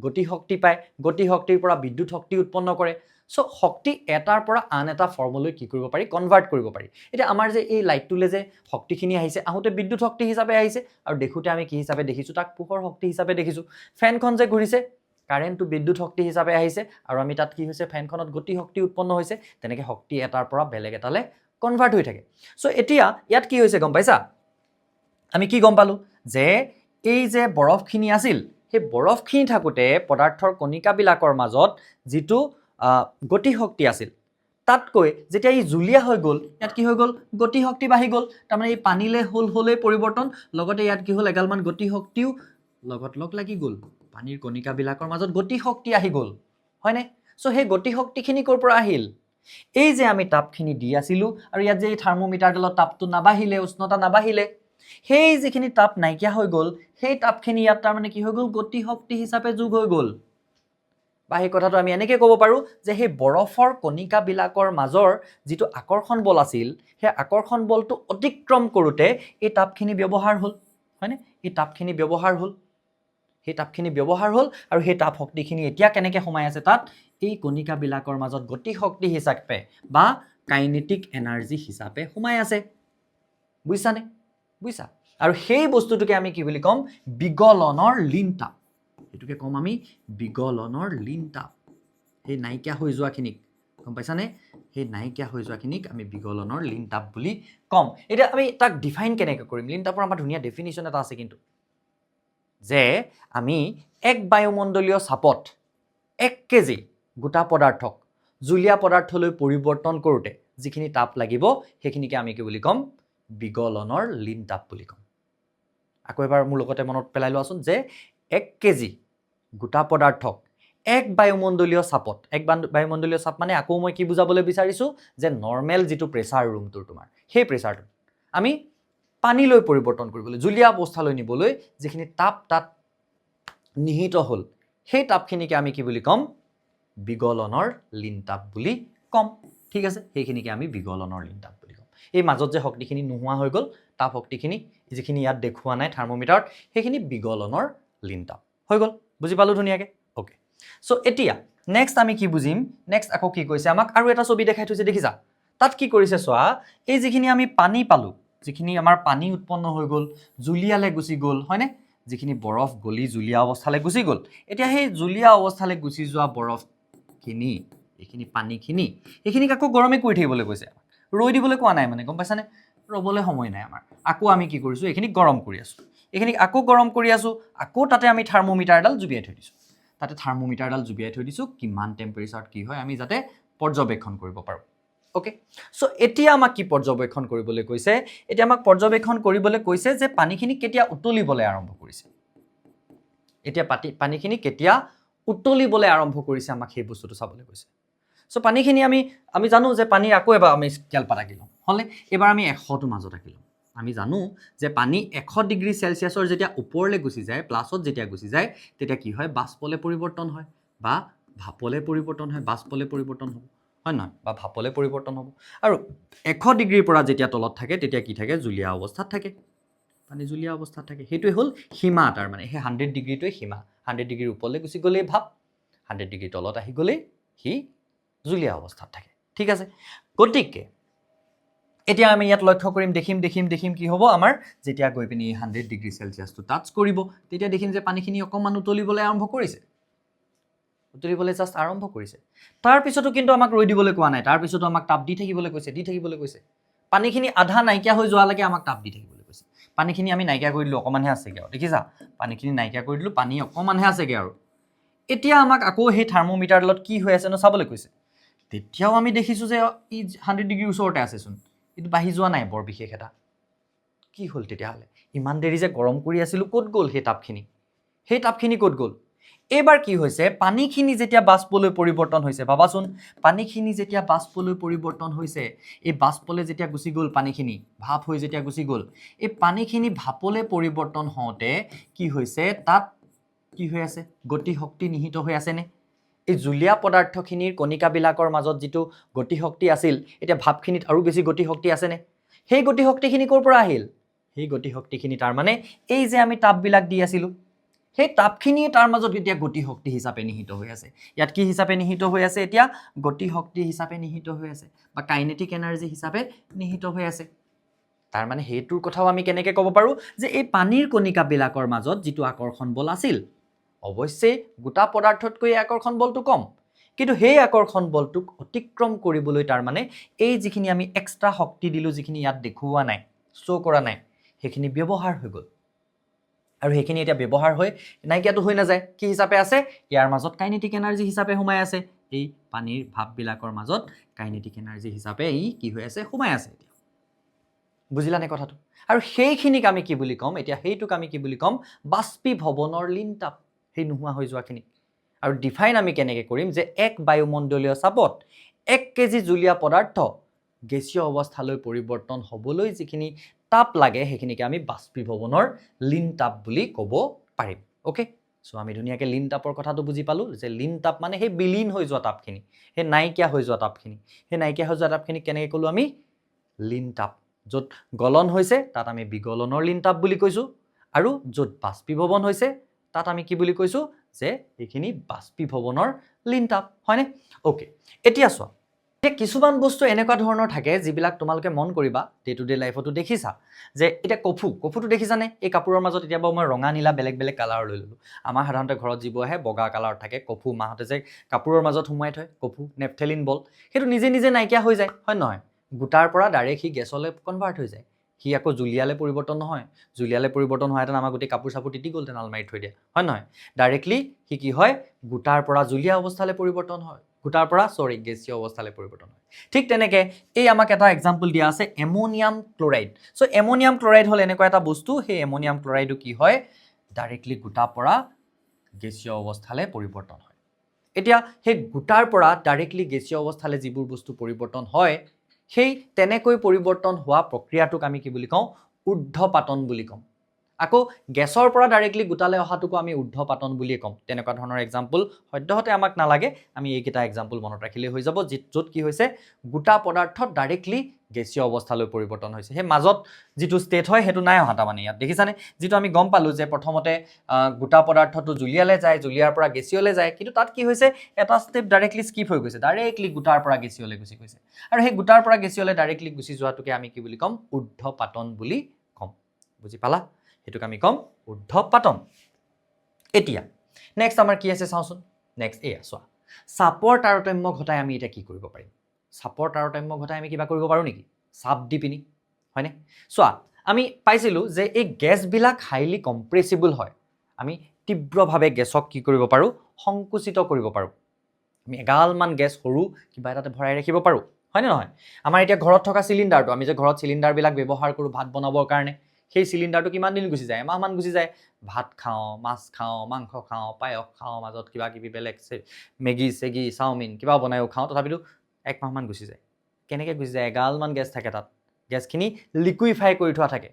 গতি শক্তি পায় গতি শক্তিৰ পৰা বিদ্যুৎ শক্তি উৎপন্ন কৰে সো শক্তি এটাৰ পৰা আন এটা ফৰ্মলৈ কি কৰিব পাৰি কনভাৰ্ট কৰিব পাৰি এটা আমাৰ যে এই লাইটটোলে যে শক্তিখিনি আহিছে আহোতে বিদ্যুৎ শক্তি হিচাপে আহিছে আৰু দেখোতে আমি কি হিচাপে দেখিছো তাক পোহৰ শক্তি হিচাপে দেখিছো ফেনখন যে ঘূৰিছে কাৰেণ্টটো বিদ্যুৎ শক্তি হিচাপে আহিছে আৰু আমি তাত কি হৈছে ফেনখনত গতি শক্তি উৎপন্ন হৈছে তেনেকৈ শক্তি এটাৰ পৰা বেলেগ এটালে কনভাৰ্ট হৈ থাকে সো এতিয়া ইয়াত কি হৈছে গম পাইছা আমি কি গম পালো যে এই যে বৰফখিনি আছিল সেই বৰফখিনি থাকোতে পদাৰ্থৰ কণিকাবিলাকৰ মাজত যেটো গতি শক্তি আছিল তাতকৈ যেতিয়া ই জুলীয়া হৈ গ'ল ইয়াত কি হৈ গ'ল গতি শক্তি বাঢ়ি গ'ল তাৰমানে এই পানীলে হলে পৰিৱৰ্তন লগতে ইয়াত কি হ'ল এগালমান গতি শক্তিও লগত লগ লাগি গ'ল পানীৰ কণিকাবিলাকৰ মাজত গতি শক্তি আহি গ'ল হয়নে সো সেই গতি শক্তিখিনি ক'ৰ পৰা আহিল এই যে আমি তাপখিনি দি আছিলো আৰু ইয়াত যে এই থাৰ্মোমিটাৰডালত তাপটো নাবাঢ়িলে উষ্ণতা নাবাঢ়িলে সেই যিখিনি তাপ নাইকিয়া হৈ গ'ল সেই তাপখিনি ইয়াত তাৰ মানে কি হৈ গ'ল গতি শক্তি হিচাপে যোগ হৈ গ'ল বা এই কথাটো আমি এনেকৈ ক'ব পাৰো যে সেই বৰফৰ কণিকাবিলাকৰ মাজৰ যেটো আকৰ্ষণ বল আছিল সেই আকৰ্ষণ বলটো অতিক্ৰম কৰোতে এই তাপখিনি ব্যৱহাৰ হ'ল হয়নে এই তাপখিনি ব্যৱহাৰ হ'ল আৰু সেই তাপ শক্তিখিনি এতিয়া কেনেকৈ সোমাই আছে তাত এই কণিকাবিলাকৰ মাজত গতি শক্তি হিচাপে বা কাইনেটিক এনাৰ্জি হিচাপে সোমাই আছে বুজিছা আৰু সেই বস্তুটোকে আমি কি বুলি কম বিগলনৰ লীন তাপ এটোকে কম আমি বিগলনৰ লীন তাপ সেই নাইকিয়া হৈ যোৱাখিনিক গম পাইছানে সেই নাইকিয়া হৈ যোৱাখিনিক আমি বিগলনৰ লীন তাপ বুলি কম এটা আমি তাক ডিফাইন কেনেকৈ কৰিম লীন তাপৰ আমাৰ ধুনীয়া ডেফিনিশ্যন এটা আছে কিন্তু যে আমি এক বায়ুমণ্ডলীয় চাপত 1 কেজি গোটা পদাৰ্থক জুলীয়া পদাৰ্থলৈ পৰিৱৰ্তন কৰোতে যিখিনি তাপ লাগিব সেইখিনিকে আমি কি বুলি কম বিগলনৰ লীন তাপ বুলি কম আকৌ এবাৰ মোৰ লগতে মনত পেলাই লোৱাচোন যে 1 কেজি গোটা পদাৰ্থক এক বায়ুমণ্ডলীয় চাপ মানে আকৌ মই কি বুজাবলৈ বিচাৰিছো যে নৰ্মেল যেটো প্ৰেছাৰ ৰুমটোৰ তোমাৰ সেই প্ৰেছাৰটো আমি পানীলৈ পৰিৱৰ্তন কৰিবলৈ জুলীয়া অৱস্থালৈ নিবলৈ যিখিনি তাপ তাত নিহিত হ'ল সেই তাপখিনিকে আমি কি বুলি কম বিগলনৰ লীন তাপ বুলি কম ঠিক আছে সেইখিনিকে আমি বিগলনৰ লীন তাপ বুলি কম এই মাজত যে শক্তিখিনি নোহোৱা হৈ গ'ল তাপ শক্তিখিনি যিখিনি ইয়াত দেখুৱা নাই থাৰ্মোমিটাৰত সেইখিনি বিগলনৰ লীন তাপ হৈ গ'ল বুজি পালো ধুনীয়াকে ওকে সো এতিয়া নেক্সট আমি কি বুজিম নেক্সট আকৌ কি কৈছে আমাক আৰু এটা ছবি দেখাই থৈছে দেখিছা তাত কি কৰিছে চোৱা এই যিখিনি আমি পানী পালো যিখিনি আমাৰ পানী উৎপন্ন হৈ গ'ল জুলীয়ালে গুচি গ'ল হয়নে যিখিনি বৰফ গলি জুলীয়া অৱস্থালৈ গুচি গ'ল এতিয়া সেই জুলীয়া অৱস্থালৈ গুচি যোৱা বৰফখিনি এইখিনি পানীখিনি এইখিনিক আকৌ গৰমে কৰি থাকিবলৈ কৈছে ৰৈ দিবলৈ কোৱা নাই মানে গম পাইছানে ৰ'বলৈ সময় নাই আমাৰ আকৌ আমি কি কৰিছোঁ এইখিনিক গৰম কৰি আছোঁ এইখিনিক আকৌ গৰম কৰি আছোঁ আকৌ তাতে আমি থাৰ্মোমিটাৰডাল জুবিয়াই থৈ দিছোঁ তাতে থাৰ্মোমিটাৰডাল জুবিয়াই থৈ দিছোঁ কিমান টেম্পাৰেচাৰত কি হয় আমি যাতে পৰ্যবেক্ষণ কৰিব পাৰোঁ ওকে সো এতিয়া আমাক কি পৰ্যবেক্ষণ কৰিবলৈ কৈছে এতিয়া আমাক পৰ্যবেক্ষণ কৰিবলৈ কৈছে যে পানীখিনি কেতিয়া উতলিবলৈ আৰম্ভ কৰিছে এতিয়া পানীখিনি কেতিয়া উতলিবলৈ আৰম্ভ কৰিছে আমাক সেই বস্তুটো চাবলৈ কৈছে সো পানীখিনি আমি জানো যে পানী আকৌ এবাৰ আমি স্কেল পাত আঁকি লওঁ হ'লে এবাৰ আমি 100টো মাজত আঁকি লওঁ আমি জানো যে পানী 100 ডিগ্ৰী সেলসিয়াছৰ যেতিয়া ওপৰলৈ গুচি যায় প্লাছত যেতিয়া গুচি যায় তেতিয়া কি হয় বাষ্পলে পৰিৱৰ্তন হয় বা ভাপলে পৰিৱৰ্তন হয় বাষ্পলে পৰিৱৰ্তন হ'ব হয় নহয় বা ভাপলে পৰিৱৰ্তন হ'ব আৰু 100 ডিগ্ৰীৰ পৰা যেতিয়া তলত থাকে তেতিয়া কি থাকে জুলীয়া অৱস্থাত থাকে পানী জুলীয়া অৱস্থাত থাকে সেইটোৱে হ'ল সীমা তাৰ মানে সেই 100 ডিগ্ৰীটোৱে সীমা 100 ডিগ্ৰীৰ ওপৰলৈ গুচি গ'লেই ভাপ 100 ডিগ্ৰী তলত আহি গ'লেই সি জুলীয়া অৱস্থাত থাকে ঠিক আছে গতিকে এতিয়া আমি ইয়াত লক্ষ্য কৰিম দেখিম কি হ'ব আমাৰ যেতিয়া গৈ পিনি 100 ডিগ্ৰী সেলসিয়াছটো টাচ কৰিব তেতিয়া দেখিম যে পানীখিনি অকমান উতলিবলৈ আৰম্ভ কৰিছে উতলিবলৈ জাস্ট আৰম্ভ কৰিছে তাৰ পিছতো কিন্তু আমাক ৰৈ দিবলৈ কোৱা নাই তাৰ পিছতো আমাক তাপ দি থাকিবলৈ কৈছে পানীখিনি আধা নাইকিয়া হৈ যোৱালৈকে আমাক তাপ দি থাকিবলৈ কৈছে পানীখিনি আমি নাইকিয়া কৰি দিলো অকমানহে আছেগে আৰু দেখিছা পানীখিনি নাইকিয়া কৰি দিলো পানী অকমানহে আছেগে আৰু এতিয়া আমাক আকৌ সেই থাৰ্মোমিটাৰডালত কি হৈ আছে ন চাবলৈ কৈছে তেতিয়াও আমি দেখিছো যে ই 100 ডিগ্ৰী ওচৰতে আছেচোন কিন্তু বাঢ়ি যোৱা নাই বৰ বিশেষ এটা কি হ'ল তেতিয়াহ'লে ইমান দেৰি যে গৰম কৰি আছিলো ক'ত গ'ল সেই তাপখিনি ক'ত গ'ল এবাৰ কি হৈছে পানীখিনি যেতিয়া বাষ্পলৈ পৰিৱৰ্তন হৈছে ভাবাচোন পানীখিনি যেতিয়া বাষ্পলৈ পৰিৱৰ্তন হৈছে এই বাষ্পলৈ যেতিয়া গুচি গ'ল পানীখিনি ভাপ হৈ যেতিয়া গুচি গ'ল এই পানীখিনি ভাপলৈ পৰিৱৰ্তন হওঁতে কি হৈছে তাত কি হৈ আছে গতি শক্তি নিহিত হৈ আছে নে এই জুলীয়া পদাৰ্থখিনিৰ কণিকাবিলাকৰ মাজত যিটো গতি শক্তি আছিল এতিয়া ভাপখিনিত আৰু বেছি গতি শক্তি আছে নে সেই গতি শক্তিখিনি ক'ৰ পৰা আহিল সেই গতি শক্তিখিনি তাৰ মানে এই যে আমি তাপবিলাক দি আছিলোঁ সেই তাপখিনি তাৰ মাজত এতিয়া গতি শক্তি হিচাপে নিহিত হৈ আছে ইয়াত কি হিচাপে নিহিত হৈ আছে এতিয়া গতি শক্তি হিচাপে নিহিত হৈ আছে বা কাইনেটিক এনাৰ্জি হিচাপে নিহিত হৈ আছে তাৰ মানে হেতুৰ কথাও আমি কেনেকৈ ক'ব পাৰোঁ যে এই পানীৰ কণিকাবিলাকৰ মাজত যিটো আকৰ্ষণ বল আছিল অৱশ্যে গোটা পদাৰ্থতকৈ আকৰ্ষণ বলটো কম কিন্তু সেই আকৰ্ষণ বলটোক অতিক্ৰম কৰিবলৈ তাৰ মানে এই যিখিনি আমি এক্সট্ৰা শক্তি দিলোঁ যিখিনি ইয়াত দেখুওৱা নাই শ্ব' কৰা নাই সেইখিনি ব্যৱহাৰ হৈ গ'ল আৰু সেইখিনি এতিয়া ব্যৱহাৰ হৈ নাইকিয়াটো হৈ নাযায় কি হিচাপে আছে ইয়াৰ মাজত কাইনেটিক এনাৰ্জি হিচাপে সোমাই আছে এই পানীৰ ভাপবিলাকৰ মাজত কাইনেটিক এনাৰ্জি হিচাপে ই কি হৈ আছে সোমাই আছে এতিয়া বুজিলানে কথাটো আৰু সেইখিনিক আমি কি বুলি ক'ম এতিয়া সেইটোক আমি কি বুলি ক'ম বাষ্পীভৱনৰ লীন তাপ সেই নোহোৱা হৈ যোৱাখিনি আৰু ডিফাইন আমি কেনেকৈ কৰিম যে এক বায়ুমণ্ডলীয় চাপত 1 কেজি জুলীয়া পদাৰ্থ গেছীয় অৱস্থালৈ পৰিৱৰ্তন হ'বলৈ যিখিনি তাপ লাগে সেইখিনিকে আমি বাষ্পীভৱনৰ লীন তাপ বুলি ক'ব পাৰিম ওকে সো আমি ধুনীয়াকৈ লীন তাপৰ কথাটো বুজি পালোঁ যে লীন তাপ মানে সেই বিলীন হৈ যোৱা তাপখিনি সেই নাইকিয়া হৈ যোৱা তাপখিনি কেনেকৈ ক'লোঁ আমি লীন তাপ য'ত গলন হৈছে তাত আমি বিগলনৰ লীন তাপ বুলি কৈছোঁ আৰু য'ত বাষ্পীভৱন হৈছে তাত আমি কি বুলি কৈছোঁ যে এইখিনি বাষ্পীভৱনৰ লীন তাপ হয়নে ওকে এতিয়া চোৱা এতিয়া কিছুমান বস্তু এনেকুৱা ধৰণৰ থাকে যিবিলাক তোমালোকে মন কৰিবা ডে টু ডে লাইফতো দেখিছা যে এতিয়া কফুটো দেখিছানে এই কাপোৰৰ মাজত এতিয়া মই ৰঙা নীলা বেলেগ কালাৰ লৈ ল'লোঁ আমাৰ সাধাৰণতে ঘৰত যিবোৰ আহে বগা কালাৰত থাকে কফু মাহঁতে যে কাপোৰৰ মাজত সোমাই থয় কফু নেপথেলিন বল সেইটো নিজে নাইকিয়া হৈ যায় হয় নহয় গোটাৰ পৰা ডাইৰেক্ট সি গেছলৈ কনভাৰ্ট হৈ যায় সি আকৌ জুলীয়ালে পৰিৱৰ্তন নহয় জুলীয়ালে পৰিৱৰ্তন হোৱাহেঁতেন আমাৰ গোটেই কাপোৰ চাপোৰ তিতি গ'লহেঁতেন আলমাৰিত থৈ দিয়া হয় নহয় ডাইৰেক্টলি সি কি হয় গোটাৰ পৰা জুলীয়া অৱস্থালৈ পৰিৱৰ্তন হয় গোটাৰ পৰা গেছীয় অৱস্থালৈ পৰিৱৰ্তন হয় ঠিক তেনেকৈ এই আমাক এটা এক্সাম্পল দিয়া আছে ammonium chloride so ammonium chloride হ'ল এনেকুৱা এটা বস্তু সেই এমনিয়াম ক্লৰাইডো কি হয় ডাইৰেক্টলি গোটাৰ পৰা গেছীয় অৱস্থালৈ পৰিৱৰ্তন হয় এতিয়া সেই গোটাৰ পৰা ডাইৰেক্টলি গেছীয় অৱস্থালৈ যিবোৰ বস্তু পৰিৱৰ্তন হয় সেই তেনেকৈ পৰিৱৰ্তন হোৱা প্ৰক্ৰিয়াটোক আমি কি বুলি কওঁ ঊৰ্ধ্বপাতন বুলি ক'ম আকৌ গেছৰ পৰা ডাইৰেক্টলি গোটালে অহাটোকো আমি ঊৰ্ধ্বপাতন বুলিয়ে ক'ম তেনেকুৱা ধৰণৰ এক্সাম্পল সদ্যহতে আমাক নালাগে আমি এইকেইটা এক্সাম্পল মনত ৰাখিলেই হৈ যাব য'ত কি হৈছে গোটা পদাৰ্থত ডাইৰেক্টলি গেছীয় অৱস্থালৈ পৰিৱৰ্তন হৈছে সেই মাজত যিটো ষ্টেট হয় সেইটো নাই অহা তাৰমানে ইয়াত দেখিছানে যিটো আমি গম পালোঁ যে প্ৰথমতে গোটা পদাৰ্থটো জুলীয়ালৈ যায় জুলীয়াৰ পৰা গেছীয়লৈ যায় কিন্তু তাত কি হৈছে এটা ষ্টেপ ডাইৰেক্টলি স্কিপ হৈ গৈছে ডাইৰেক্টলি গোটাৰ পৰা গেছীয়লৈ গুচি গৈছে আৰু সেই গোটাৰ পৰা গেছীয়লৈ ডাইৰেক্টলি গুচি যোৱাটোকে আমি কি বুলি ক'ম ঊৰ্ধ্বপাতন বুলি ক'ম বুজি পালা সেইটোক আমি ক'ম ঊৰ্ধ্বপাতন এতিয়া নেক্সট আমাৰ কি আছে চাওঁচোন নেক্সট এয়া চোৱা চাপৰ তাৰতম্য ঘটাই আমি এতিয়া কি কৰিব পাৰিম চাপৰ তাৰতম্য ঘটাই আমি কিবা কৰিব পাৰোঁ নেকি চাপ দি পিনি হয়নে চোৱা আমি পাইছিলোঁ যে এই গেছবিলাক হাইলি কম্প্ৰেছিবল হয় আমি তীব্ৰভাৱে গেছক কি কৰিব পাৰোঁ সংকুচিত কৰিব পাৰোঁ আমি এগালমান গেছ সৰু কিবা এটাতে ভৰাই ৰাখিব পাৰোঁ হয়নে নহয় আমাৰ এতিয়া ঘৰত থকা চিলিণ্ডাৰটো আমি যে ঘৰত চিলিণ্ডাৰবিলাক ব্যৱহাৰ কৰোঁ ভাত বনাবৰ কাৰণে সেই চিলিণ্ডাৰটো কিমান দিন গুচি যায় এমাহমান গুচি যায় ভাত খাওঁ মাছ খাওঁ মাংস খাওঁ পায়স খাওঁ মাজত কিবা কিবি বেলেগ মেগী চেগি চাওমিন কিবা বনায়ো খাওঁ তথাপিতো একমাহমান গুচি যায় কেনেকৈ গুচি যায় এগালমান গেছ থাকে তাত গেছখিনি লিকুইফাই কৰি থোৱা থাকে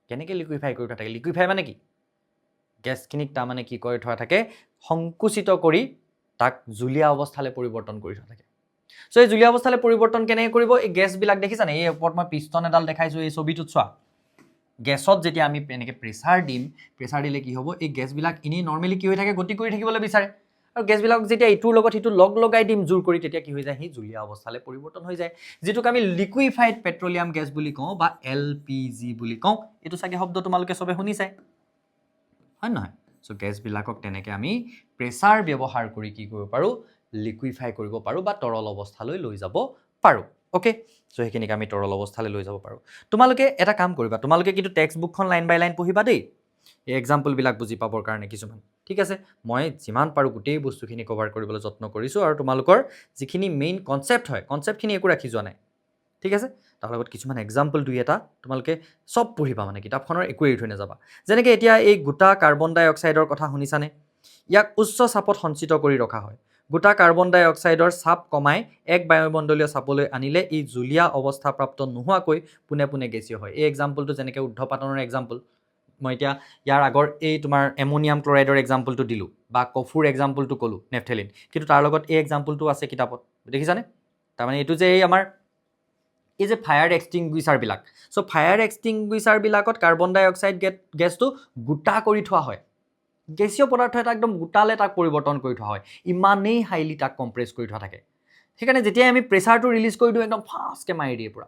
কেনেকৈ লিকুইফাই কৰি থোৱা থাকে লিকুইফাই মানে কি গেছখিনিক তাৰমানে কি কৰি থোৱা থাকে সংকুচিত কৰি তাক জুলীয়া অৱস্থালৈ পৰিৱৰ্তন কৰি থোৱা থাকে চ' এই জুলীয়া অৱস্থালৈ পৰিৱৰ্তন কেনেকৈ কৰিব এই গেছবিলাক দেখিছানে এই ওপৰত মই পিষ্টন এডাল দেখাইছোঁ এই ছবিটোত চোৱা গেছত যেতিয়া আমি এনেকৈ প্ৰেছাৰ দিম প্ৰেছাৰ দিলে কি হ'ব এই গেছবিলাক এনেই নৰ্মেলি কি হৈ থাকে গতি কৰি থাকিবলৈ বিচাৰে আৰু গেছবিলাক যেতিয়া ইটোৰ লগত সিটো লগ লগাই দিম জোৰ কৰি তেতিয়া কি হৈ যায় সি জুলীয়া অৱস্থালৈ পৰিৱৰ্তন হৈ যায় যিটোক আমি লিকুইফাইড পেট্ৰলিয়াম গেছ বুলি কওঁ বা LPG বুলি কওঁ এইটো চাগে শব্দ তোমালোকে চবে শুনিছে হয় নহয় চ' গেছবিলাকক তেনেকৈ আমি প্ৰেছাৰ ব্যৱহাৰ কৰি কি কৰিব পাৰোঁ লিকুইফাই কৰিব পাৰোঁ বা তৰল অৱস্থালৈ লৈ যাব পাৰোঁ অ'কে চ' সেইখিনিক আমি তৰল অৱস্থালৈ লৈ যাব পাৰোঁ তোমালোকে এটা কাম কৰিবা তোমালোকে কিন্তু টেক্সট বুকখন লাইন বাই লাইন পঢ়িবা দেই এই এক্সাম্পলবিলাক বুজি পাবৰ কাৰণে কিছুমান ঠিক আছে মই যিমান পাৰোঁ গোটেই বস্তুখিনি কভাৰ কৰিবলৈ যত্ন কৰিছোঁ আৰু তোমালোকৰ যিখিনি মেইন কনচেপ্ট হয় কনচেপ্টখিনি একো ৰাখি যোৱা নাই ঠিক আছে তাৰ লগত কিছুমান এক্সাম্পল দুই এটা তোমালোকে চব পঢ়িবা মানে কিতাপখনৰ একো এৰি থৈ নাযাবা যেনেকৈ এতিয়া এই গোটা কাৰ্বন ডাই অক্সাইডৰ কথা শুনিছানে ইয়াক উচ্চ চাপত সঞ্চিত কৰি ৰখা হয় গোটা কাৰ্বন ডাই অক্সাইডৰ চাপ কমাই এক বায়ুমণ্ডলীয় চাপলৈ আনিলে ই জুলীয়া অৱস্থা প্ৰাপ্ত নোহোৱাকৈ পোনে পোনে গেছীয় হয় এই এক্সাম্পলটো যেনেকৈ ঊৰ্ধ্বপাতনৰ এক্সাম্পল মই এতিয়া ইয়াৰ আগৰ এই তোমাৰ এমনিয়াম ক্লৰাইডৰ এক্সাম্পলটো দিলোঁ বা কফুৰ এক্সাম্পলটো ক'লোঁ নেফথেলিন কিন্তু তাৰ লগত এই এক্সাম্পলটো আছে কিতাপত দেখিছানে তাৰমানে এইটো যে এই আমাৰ এই যে ফায়াৰ এক্সটিংগুইচাৰবিলাক চ' ফায়াৰ এক্সটিংগুইচাৰবিলাকত কাৰ্বন ডাই অক্সাইড গেছটো গোটা কৰি থোৱা হয় গেছীয় পদাৰ্থ এটা একদম গোটালে তাক পৰিৱৰ্তন কৰি থোৱা হয় ইমানেই হাইলি তাক কম্প্ৰেছ কৰি থোৱা থাকে সেইকাৰণে যেতিয়াই আমি প্ৰেছাৰটো ৰিলিজ কৰি দিওঁ একদম ফাষ্টকৈ মাৰি দিয়ে পূৰা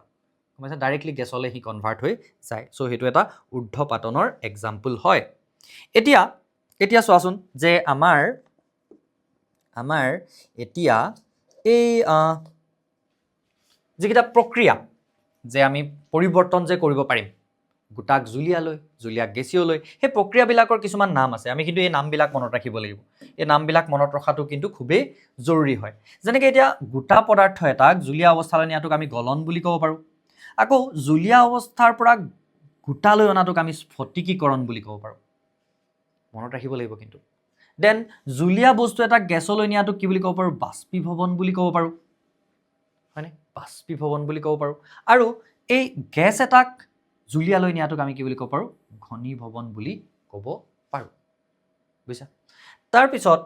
গম পাইছা ডাইৰেক্টলি গেছলৈ সি কনভাৰ্ট হৈ যায় চ' সেইটো এটা ঊৰ্ধ্বপাতনৰ এক্সাম্পল হয় এতিয়া চোৱাচোন যে আমাৰ এতিয়া এই যিকেইটা প্ৰক্ৰিয়া যে আমি পৰিৱৰ্তন যে কৰিব পাৰিম গোটাক জুলীয়াক গেছীয়লৈ সেই প্ৰক্ৰিয়াবিলাকৰ কিছুমান নাম আছে আমি কিন্তু এই নামবিলাক মনত ৰাখিব লাগিব এই নামবিলাক মনত ৰখাটো কিন্তু খুবেই জৰুৰী হয় যেনেকৈ এতিয়া গোটা পদাৰ্থ এটাক জুলীয়া অৱস্থালৈ নিয়াটোক আমি গলন বুলি ক'ব পাৰোঁ আকৌ জুলীয়া অৱস্থাৰ পৰা গোটালৈ অনাটোক আমি স্ফটিকীকৰণ বুলি ক'ব পাৰোঁ মনত ৰাখিব লাগিব কিন্তু দেন জুলীয়া বস্তু এটা গেছলৈ নিয়াটোক কি বুলি ক'ব পাৰোঁ বাষ্পীভৱন বুলি ক'ব পাৰোঁ হয়নে বাষ্পীভৱন বুলি ক'ব পাৰোঁ আৰু এই গেছ এটাক জুলীয়ালৈ নিয়াটোক আমি কি বুলি ক'ব পাৰোঁ ঘনীভৱন বুলি ক'ব পাৰোঁ বুজিছা তাৰপিছত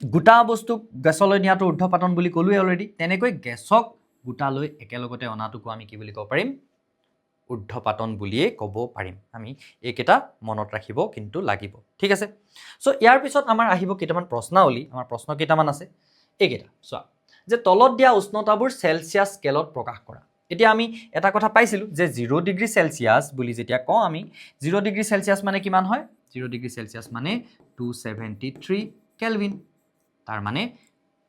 গোটা বস্তুক গেছলৈ নিয়াটো ঊৰ্ধ্বপাতন বুলি ক'লোৱে অলৰেডি তেনেকৈ গেছক গোটালৈ একেলগতে অনাটোকো আমি কি বুলি ক'ব পাৰিম ঊৰ্ধ্বপাতন বুলিয়ে ক'ব পাৰিম আমি এইকেইটা মনত ৰাখিব কিন্তু লাগিব ঠিক আছে চ' ইয়াৰ পিছত আমাৰ আহিব কেইটামান প্ৰশ্নাৱলী আমাৰ প্ৰশ্ন কেইটামান আছে এইকেইটা চোৱা যে তলত দিয়া উষ্ণতাবোৰ চেলচিয়াছ স্কেলত প্ৰকাশ কৰা এতিয়া আমি এটা কথা পাইছিলোঁ যে 0 ডিগ্ৰী চেলচিয়াছ বুলি যেতিয়া কওঁ আমি 0 ডিগ্ৰী চেলচিয়াছ মানে কিমান হয় 0 ডিগ্ৰী চেলচিয়াছ মানে 273 কেলভিন তাৰ মানে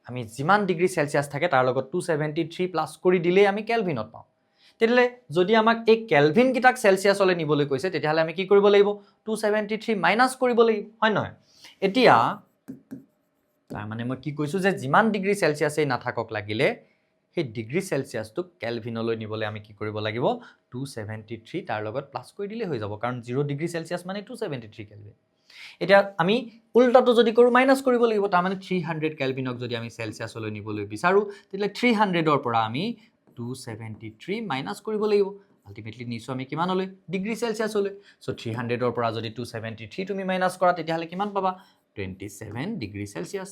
আমি যিমান ডিগ্ৰী চেলচিয়াছ থাকে তাৰ লগত 273 প্লাছ কৰি দিলেই আমি কেলভিনত পাওঁ তেতিয়াহ'লে যদি আমাক এই কেলভিনকেইটাক চেলচিয়াছলৈ নিবলৈ কৈছে তেতিয়াহ'লে আমি কি কৰিব লাগিব 273 মাইনাছ কৰিব লাগিব হয় নহয় এতিয়া তাৰ মানে মই কি কৈছোঁ যে যিমান ডিগ্ৰী চেলচিয়াছেই নাথাকক লাগিলে সেই ডিগ্ৰী চেলচিয়াছটোক কেলভিনলৈ নিবলৈ আমি কি কৰিব লাগিব 273 তাৰ লগত প্লাছ কৰি দিলে হৈ যাব কাৰণ 0 ডিগ্ৰী চেলচিয়াছ মানে 273 কেলভিন এতিয়া আমি উল্টাটো যদি কৰোঁ মাইনাছ কৰিব লাগিব তাৰ মানে 300 কেলভিনক যদি আমি চেলচিয়াছলৈ নিবলৈ বিচাৰোঁ তেতিয়াহ'লে 300ৰ পৰা আমি 273 মাইনাছ কৰিব লাগিব আল্টিমেটলি নিছোঁ আমি কিমানলৈ ডিগ্ৰী চেলচিয়াছলৈ চ' 300ৰ পৰা যদি 273 তুমি মাইনাছ কৰা তেতিয়াহ'লে কিমান পাবা 27 ডিগ্ৰী চেলচিয়াছ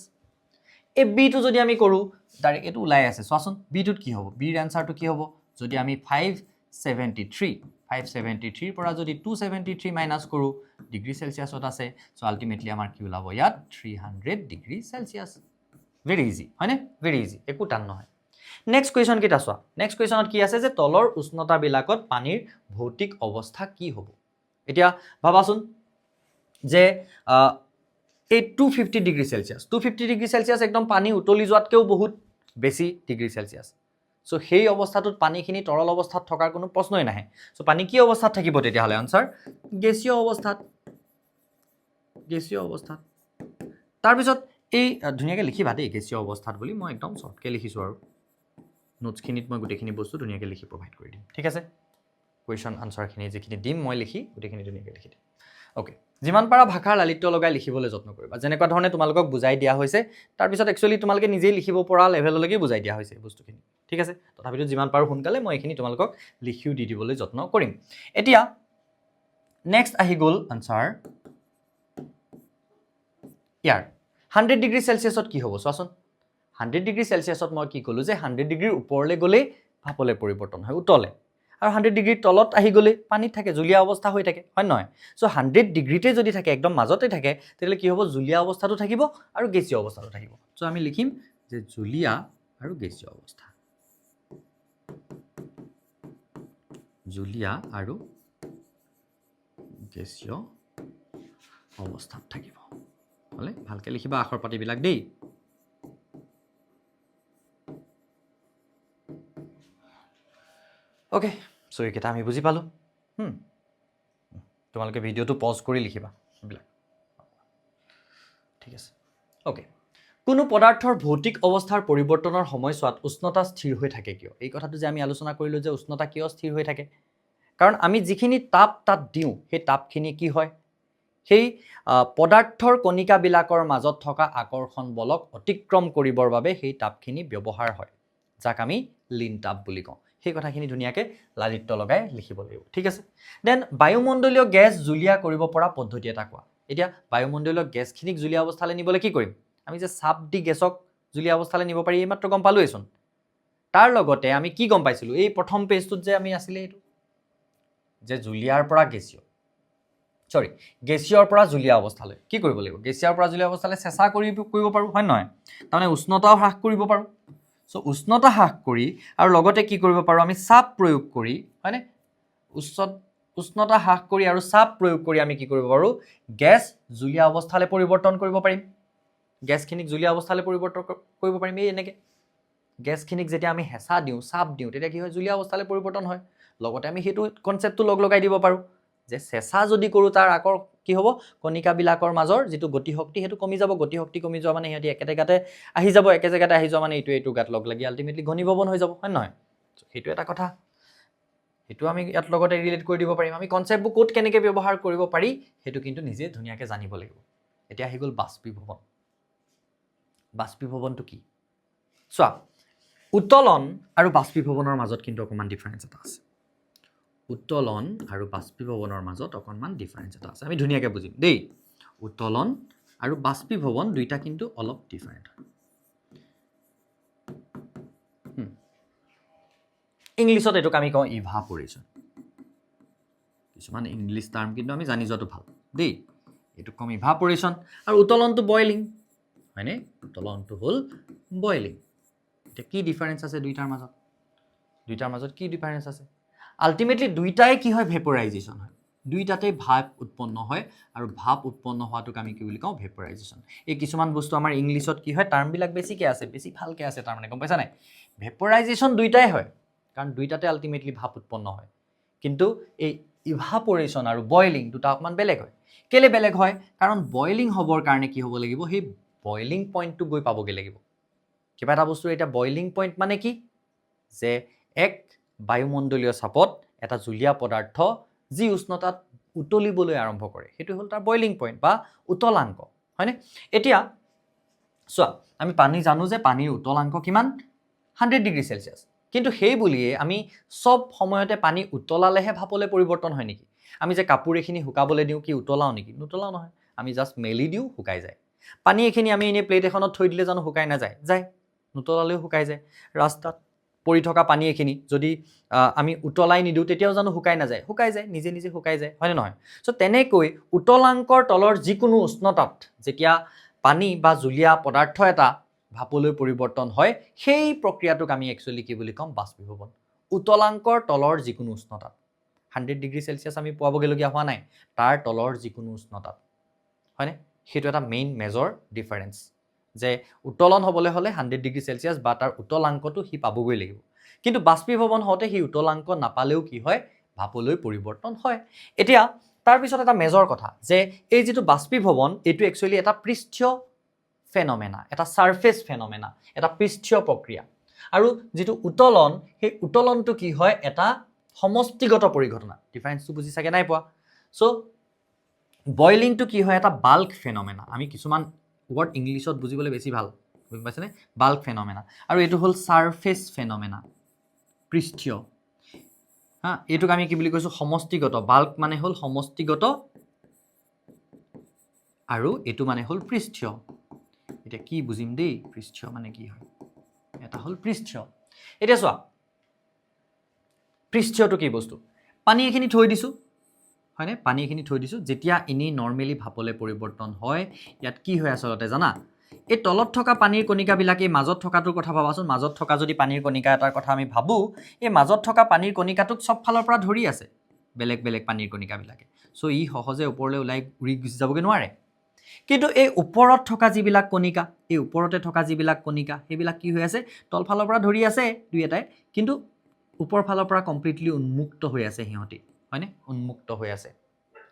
এই বিটো যদি আমি কৰোঁ ডাইৰেক্ট এইটো ওলাই আছে চোৱাচোন বিটোত কি হ'ব বিৰ এনচাৰটো কি হ'ব যদি আমি 573 পৰা যদি 273 মাইনাছ কৰোঁ ডিগ্ৰী চেলচিয়াছত আছে চ' আল্টিমেটলি আমাৰ কি ওলাব ইয়াত 300 ডিগ্ৰী চেলচিয়াছ ভেৰি ইজি হয়নে ভেৰি ইজি একো টান নহয় নেক্সট কুৱেশ্যন কেইটা চোৱা নেক্সট কুৱেশ্যনত কি আছে যে তলৰ উষ্ণতাবিলাকত পানীৰ ভৌতিক অৱস্থা কি হ'ব এতিয়া ভাবাচোন যে এই 250 ডিগ্ৰী চেলচিয়াছ 250 ডিগ্ৰী চেলচিয়াছ একদম পানী উতলি যোৱাতকৈও বহুত বেছি ডিগ্ৰী চেলচিয়াছ সো সেই অৱস্থাটোত পানীখিনি তৰল অৱস্থাত থকাৰ কোনো প্ৰশ্নই নাহে সো পানী কি অৱস্থাত থাকিব তেতিয়াহ'লে আনসাৰ গেছীয় অৱস্থাত তাৰপিছত এই ধুনীয়াকৈ লিখিবা দেই গেছীয় অৱস্থাত বুলি মই একদম শৰ্টকৈ লিখিছোঁ আৰু নোটছখিনিত মই গোটেইখিনি বস্তু ধুনীয়াকৈ লিখি প্ৰভাইড কৰি দিম ঠিক আছে কুৱেশ্যন আনচাৰখিনি যিখিনি দিম মই লিখি গোটেইখিনি ধুনীয়াকৈ লিখি দিম অ'কে যিমান পাৰা ভাষাৰ লালিত্য লগাই লিখিবলৈ যত্ন কৰিবা যেনেকুৱা ধৰণে তোমালোকক বুজাই দিয়া হৈছে তাৰপিছত একচুৱেলি তোমালোকে নিজেই লিখিব পৰা লেভেললৈকে বুজাই দিয়া হৈছে বস্তুখিনি ঠিক আছে তথাপিতো যিমান পাৰোঁ সোনকালে মই এইখিনি তোমালোকক লিখিও দি দিবলৈ যত্ন কৰিম এতিয়া নেক্সট আহি গ'ল আনচাৰ ইয়াৰ 100 ডিগ্ৰী চেলচিয়াছত কি হ'ব চোৱাচোন 100 ডিগ্ৰী চেলচিয়াছত মই কি ক'লোঁ যে 100 ডিগ্ৰীৰ ওপৰলৈ গ'লেই ভাপলৈ পৰিৱৰ্তন হয় উতলে আৰু 100 ডিগ্ৰীৰ তলত আহি গ'লে পানীত থাকে জুলীয়া অৱস্থা হৈ থাকে হয় নহয় সো 100 ডিগ্ৰীতে যদি থাকে একদম মাজতে থাকে তেতিয়াহ'লে কি হ'ব জুলীয়া অৱস্থাটো থাকিব আৰু গেছীয় অৱস্থাটো থাকিব সো আমি লিখিম যে জুলীয়া আৰু গেছীয় অৱস্থা জুলীয়া আৰু গেছীয় অৱস্থাত থাকিব হলে ভালকৈ লিখিবা আখৰ পাতিবিলাক দেই ওকে সো এইকেইটা আমি বুজি পালোঁ তোমালোকে ভিডিঅ'টো পজ কৰি লিখিবা এইবিলাক ঠিক আছে ওকে কোনো পদাৰ্থৰ ভৌতিক অৱস্থাৰ পৰিৱৰ্তনৰ সময়ছোৱাত উষ্ণতা স্থিৰ হৈ থাকে কিয় এই কথাটো যে আমি আলোচনা কৰিলোঁ যে উষ্ণতা কিয় স্থিৰ হৈ থাকে কাৰণ আমি যিখিনি তাপ তাত দিওঁ সেই তাপখিনি কি হয় সেই পদাৰ্থৰ কণিকাবিলাকৰ মাজত থকা আকৰ্ষণ বলক অতিক্ৰম কৰিবৰ বাবে সেই তাপখিনি ব্যৱহাৰ হয় যাক আমি লিন তাপ বুলি কওঁ সেই কথাখিনি ধুনীয়াকৈ লালিত্য লগাই লিখিব লাগিব ঠিক আছে দেন বায়ুমণ্ডলীয় গেছ জুলীয়া কৰিব পৰা পদ্ধতি এটা কোৱা এতিয়া বায়ুমণ্ডলীয় গেছখিনিক জুলীয়া অৱস্থালৈ নিবলৈ কি কৰিম আমি যে চাপ দি গেছক জুলীয়া অৱস্থালৈ নিব পাৰি এইমাত্ৰ গম পালোৱেইচোন তাৰ লগতে আমি কি গম পাইছিলোঁ এই প্ৰথম পেজটোত যে আমি আছিলে এইটো যে জুলীয়াৰ পৰা গেছীয়ৰ পৰা জুলীয়া অৱস্থালৈ কি কৰিব লাগিব গেছীয়ৰ পৰা জুলীয়া অৱস্থালৈ চেঁচা কৰিব পাৰোঁ হয় নহয় তাৰমানে উষ্ণতাও হ্ৰাস কৰিব পাৰোঁ সো উষ্ণতা হ্ৰাস কৰি আৰু লগতে কি কৰিব পাৰোঁ আমি চাপ প্ৰয়োগ কৰি হয়নে উষ্ণতা হ্ৰাস কৰি আৰু চাপ প্ৰয়োগ কৰি আমি কি কৰিব পাৰোঁ গেছ জুলীয়া অৱস্থালৈ পৰিৱৰ্তন কৰিব পাৰিম গেছখিনিক জুলীয়া অৱস্থালৈ পৰিৱৰ্তন কৰিব পাৰিম এই এনেকৈ গেছখিনিক যেতিয়া আমি হেঁচা দিওঁ চাপ দিওঁ তেতিয়া কি হয় জুলীয়া অৱস্থালৈ পৰিৱৰ্তন হয় লগতে আমি সেইটো কনচেপ্টটো লগাই দিব পাৰোঁ যে চেঁচা যদি কৰোঁ তাৰ আকৌ কি হ'ব কণিকাবিলাকৰ মাজৰ যিটো গতিশক্তি সেইটো কমি যাব গতিশক্তি কমি যোৱা মানে সিহঁতি একে জেগাতে আহি যাব একে জেগাতে আহি যোৱা মানে এইটো গাত লগ লাগি আল্টিমেটলি ঘনীভৱন হৈ যাব হয় নহয় সেইটো এটা কথা সেইটো আমি ইয়াত লগতে ৰিলেট কৰি দিব পাৰিম আমি কনচেপ্টবোৰ ক'ত কেনেকৈ ব্যৱহাৰ কৰিব পাৰি সেইটো কিন্তু নিজে ধুনীয়াকৈ জানিব লাগিব এতিয়া আহি গ'ল বাষ্পীভৱনটো কি চোৱা উত্তলন আৰু বাষ্পীভৱনৰ মাজত কিন্তু অকণমান ডিফাৰেঞ্চ এটা আছে উত্তলন আৰু বাষ্পীভৱনৰ মাজত অকণমান ডিফাৰেঞ্চ এটা আছে আমি ধুনীয়াকৈ বুজিম দেই উত্তলন আৰু বাষ্পীভৱন দুইটা কিন্তু অলপ ডিফাৰেণ্ট হয় ইংলিছত এইটোক আমি কওঁ ইভাপৰেশ্যন কিছুমান ইংলিছ টাৰ্ম কিন্তু আমি জানি যোৱাটো ভাল দেই এইটোক কম ইভাপৰেশ্যন আৰু উত্তলনটো বইলিং হয়নে উত্তলনটো হ'ল বইলিং এতিয়া কি ডিফাৰেঞ্চ আছে দুইটাৰ মাজত কি ডিফাৰেঞ্চ আছে আল্টিমেটলি দুইটাই কি হয় ভেপৰাইজেশ্যন হয় দুইটাতে ভাপ উৎপন্ন হয় আৰু ভাপ উৎপন্ন হোৱাটোক আমি কি বুলি কওঁ ভেপৰাইজেশ্যন এই কিছুমান বস্তু আমাৰ ইংলিছত কি হয় টাৰ্মবিলাক বেছিকৈ আছে বেছি ভালকৈ আছে তাৰমানে গম পাইছা নাই ভেপৰাইজেশ্যন দুইটাই হয় কাৰণ দুইটাতে আল্টিমেটলি ভাপ উৎপন্ন হয় কিন্তু এই ইভাপৰেশ্যন আৰু বইলিং দুটা অকণমান বেলেগ হয় কেলৈ বেলেগ হয় কাৰণ বইলিং হ'বৰ কাৰণে কি হ'ব লাগিব সেই বইলিং পইণ্টটো গৈ পাবগৈ লাগিব কিবা এটা বস্তুৰ এতিয়া বইলিং পইণ্ট মানে কি যে এক বায়ুমণ্ডলীয় চাপত এটা জুলীয়া পদাৰ্থ যি উষ্ণতাত উতলিবলৈ আৰম্ভ কৰে সেইটো হ'ল তাৰ বইলিং পইণ্ট বা উতলাংক হয়নে এতিয়া চোৱা আমি পানী জানো যে পানীৰ উতলাংক কিমান 100 ডিগ্ৰী চেলচিয়াছ কিন্তু সেই বুলিয়ে আমি সব সময়তে পানী উতলালেহে ভাপলৈ পৰিৱৰ্তন হয় নেকি আমি যে কাপোৰ এখিনি শুকাবলৈ দিওঁ কি উতলাও নেকি নুতলাও নহয় আমি জাষ্ট মেলি দিওঁ শুকাই যায় পানী এখিনি আমি এনেই প্লেট এখনত থৈ দিলে জানো শুকাই নাযায় যায় নুতলালেও শুকাই যায় ৰাস্তাত পৰি থকা পানী এখিনি যদি আমি উতলাই নিদিওঁ তেতিয়াও জানো শুকাই নাযায় শুকাই যায় নিজে নিজে শুকাই যায় হয়নে নহয় সো তেনেকৈ উতলাংকৰ তলৰ যিকোনো উষ্ণতাত যেতিয়া পানী বা জুলীয়া পদাৰ্থ এটা ভাপলৈ পৰিৱৰ্তন হয় সেই প্ৰক্ৰিয়াটোক আমি একচুৱেলি কি বুলি ক'ম বাষ্পীভৱন উতলাংকৰ তলৰ যিকোনো উষ্ণতাত 100 ডিগ্ৰী চেলচিয়াছ আমি পোৱাবগৈলগীয়া হোৱা নাই তাৰ তলৰ যিকোনো উষ্ণতাত হয়নে সেইটো এটা মেইন মেজৰ ডিফাৰেঞ্চ যে উত্তোলন হ'বলৈ হ'লে 100 ডিগ্ৰী চেলচিয়াছ বা তাৰ উত্তলাংকটো সি পাবগৈ লাগিব কিন্তু বাষ্পীভৱন হওঁতে সি উত্তলাংক নাপালেও কি হয় ভাপলৈ পৰিৱৰ্তন হয় এতিয়া তাৰ পিছত এটা মেজৰ কথা যে এই যেটো বাষ্পীভৱন এটো একচুয়ালি এটা পৃষ্ঠীয় ফেনোমেনা এটা সাৰফেস ফেনোমেনা এটা পৃষ্ঠীয় প্ৰক্ৰিয়া আৰু যেটো উত্তোলন সেই উত্তোলনটো কি হয় এটা সমষ্টিগত পৰিঘটনা ডিফাৰেন্সটো বুজি চাগে নাই পোৱা সো বয়লিংটো কি হয় এটা বাল্ক ফেনোমেনা আমি কিছুমান ওয়াৰ্ড ইংলিশত বুজিবলৈ বেছি ভাল বুজি পাইছানে বাল্ক ফেনোমেনা আৰু এটো হল সাৰফেস ফেনোমেনা পৃষ্ঠীয় হা এটোক আমি কি বুলি কৈছো সমষ্টিগত বাল্ক মানে হল সমষ্টিগত আৰু এটো মানে হল পৃষ্ঠীয় এটা কি বুজিম দেই পৃষ্ঠীয় মানে কি হয় এটা হল পৃষ্ঠীয় এটা চোৱা পৃষ্ঠীয়টো কি বস্তু পানী এখিনি থৈ দিছো হয়নে পানী এখিনি থৈ দিছো যেতিয়া ইনি নরমালি ভাপলে পৰিৱৰ্তন হয় ইয়াত কি হয় আসলতে জানা এই তলত থকা পানীৰ কণিকা বিলাকে মাজত থকাটোৰ কথা ভাবাচোন মাজত থকা যদি পানীৰ কণিকা এটাৰ কথা আমি ভাবো এই মাজত থকা পানীৰ কণিকাটোক সব ফালৰ পৰা ধৰি আছে বেলেগ বেলেগ পানীৰ কণিকা বিলাকে সো ই সহজে ওপৰলৈ উলাই উৰি গুছি যাবগে নোৱাৰে কিন্তু এই ওপৰত থকা যিবিলাক কণিকা এই ওপৰতে থকা যিবিলাক কণিকা হেবিলাক কি হৈ আছে তল ফালৰ পৰা ধৰি আছে দুই এটাই কিন্তু ওপৰ ফালৰ পৰা কমপ্লিটলি উন্মুক্ত হৈ আছে হিহতি হয়নে উন্মুক্ত হৈ আছে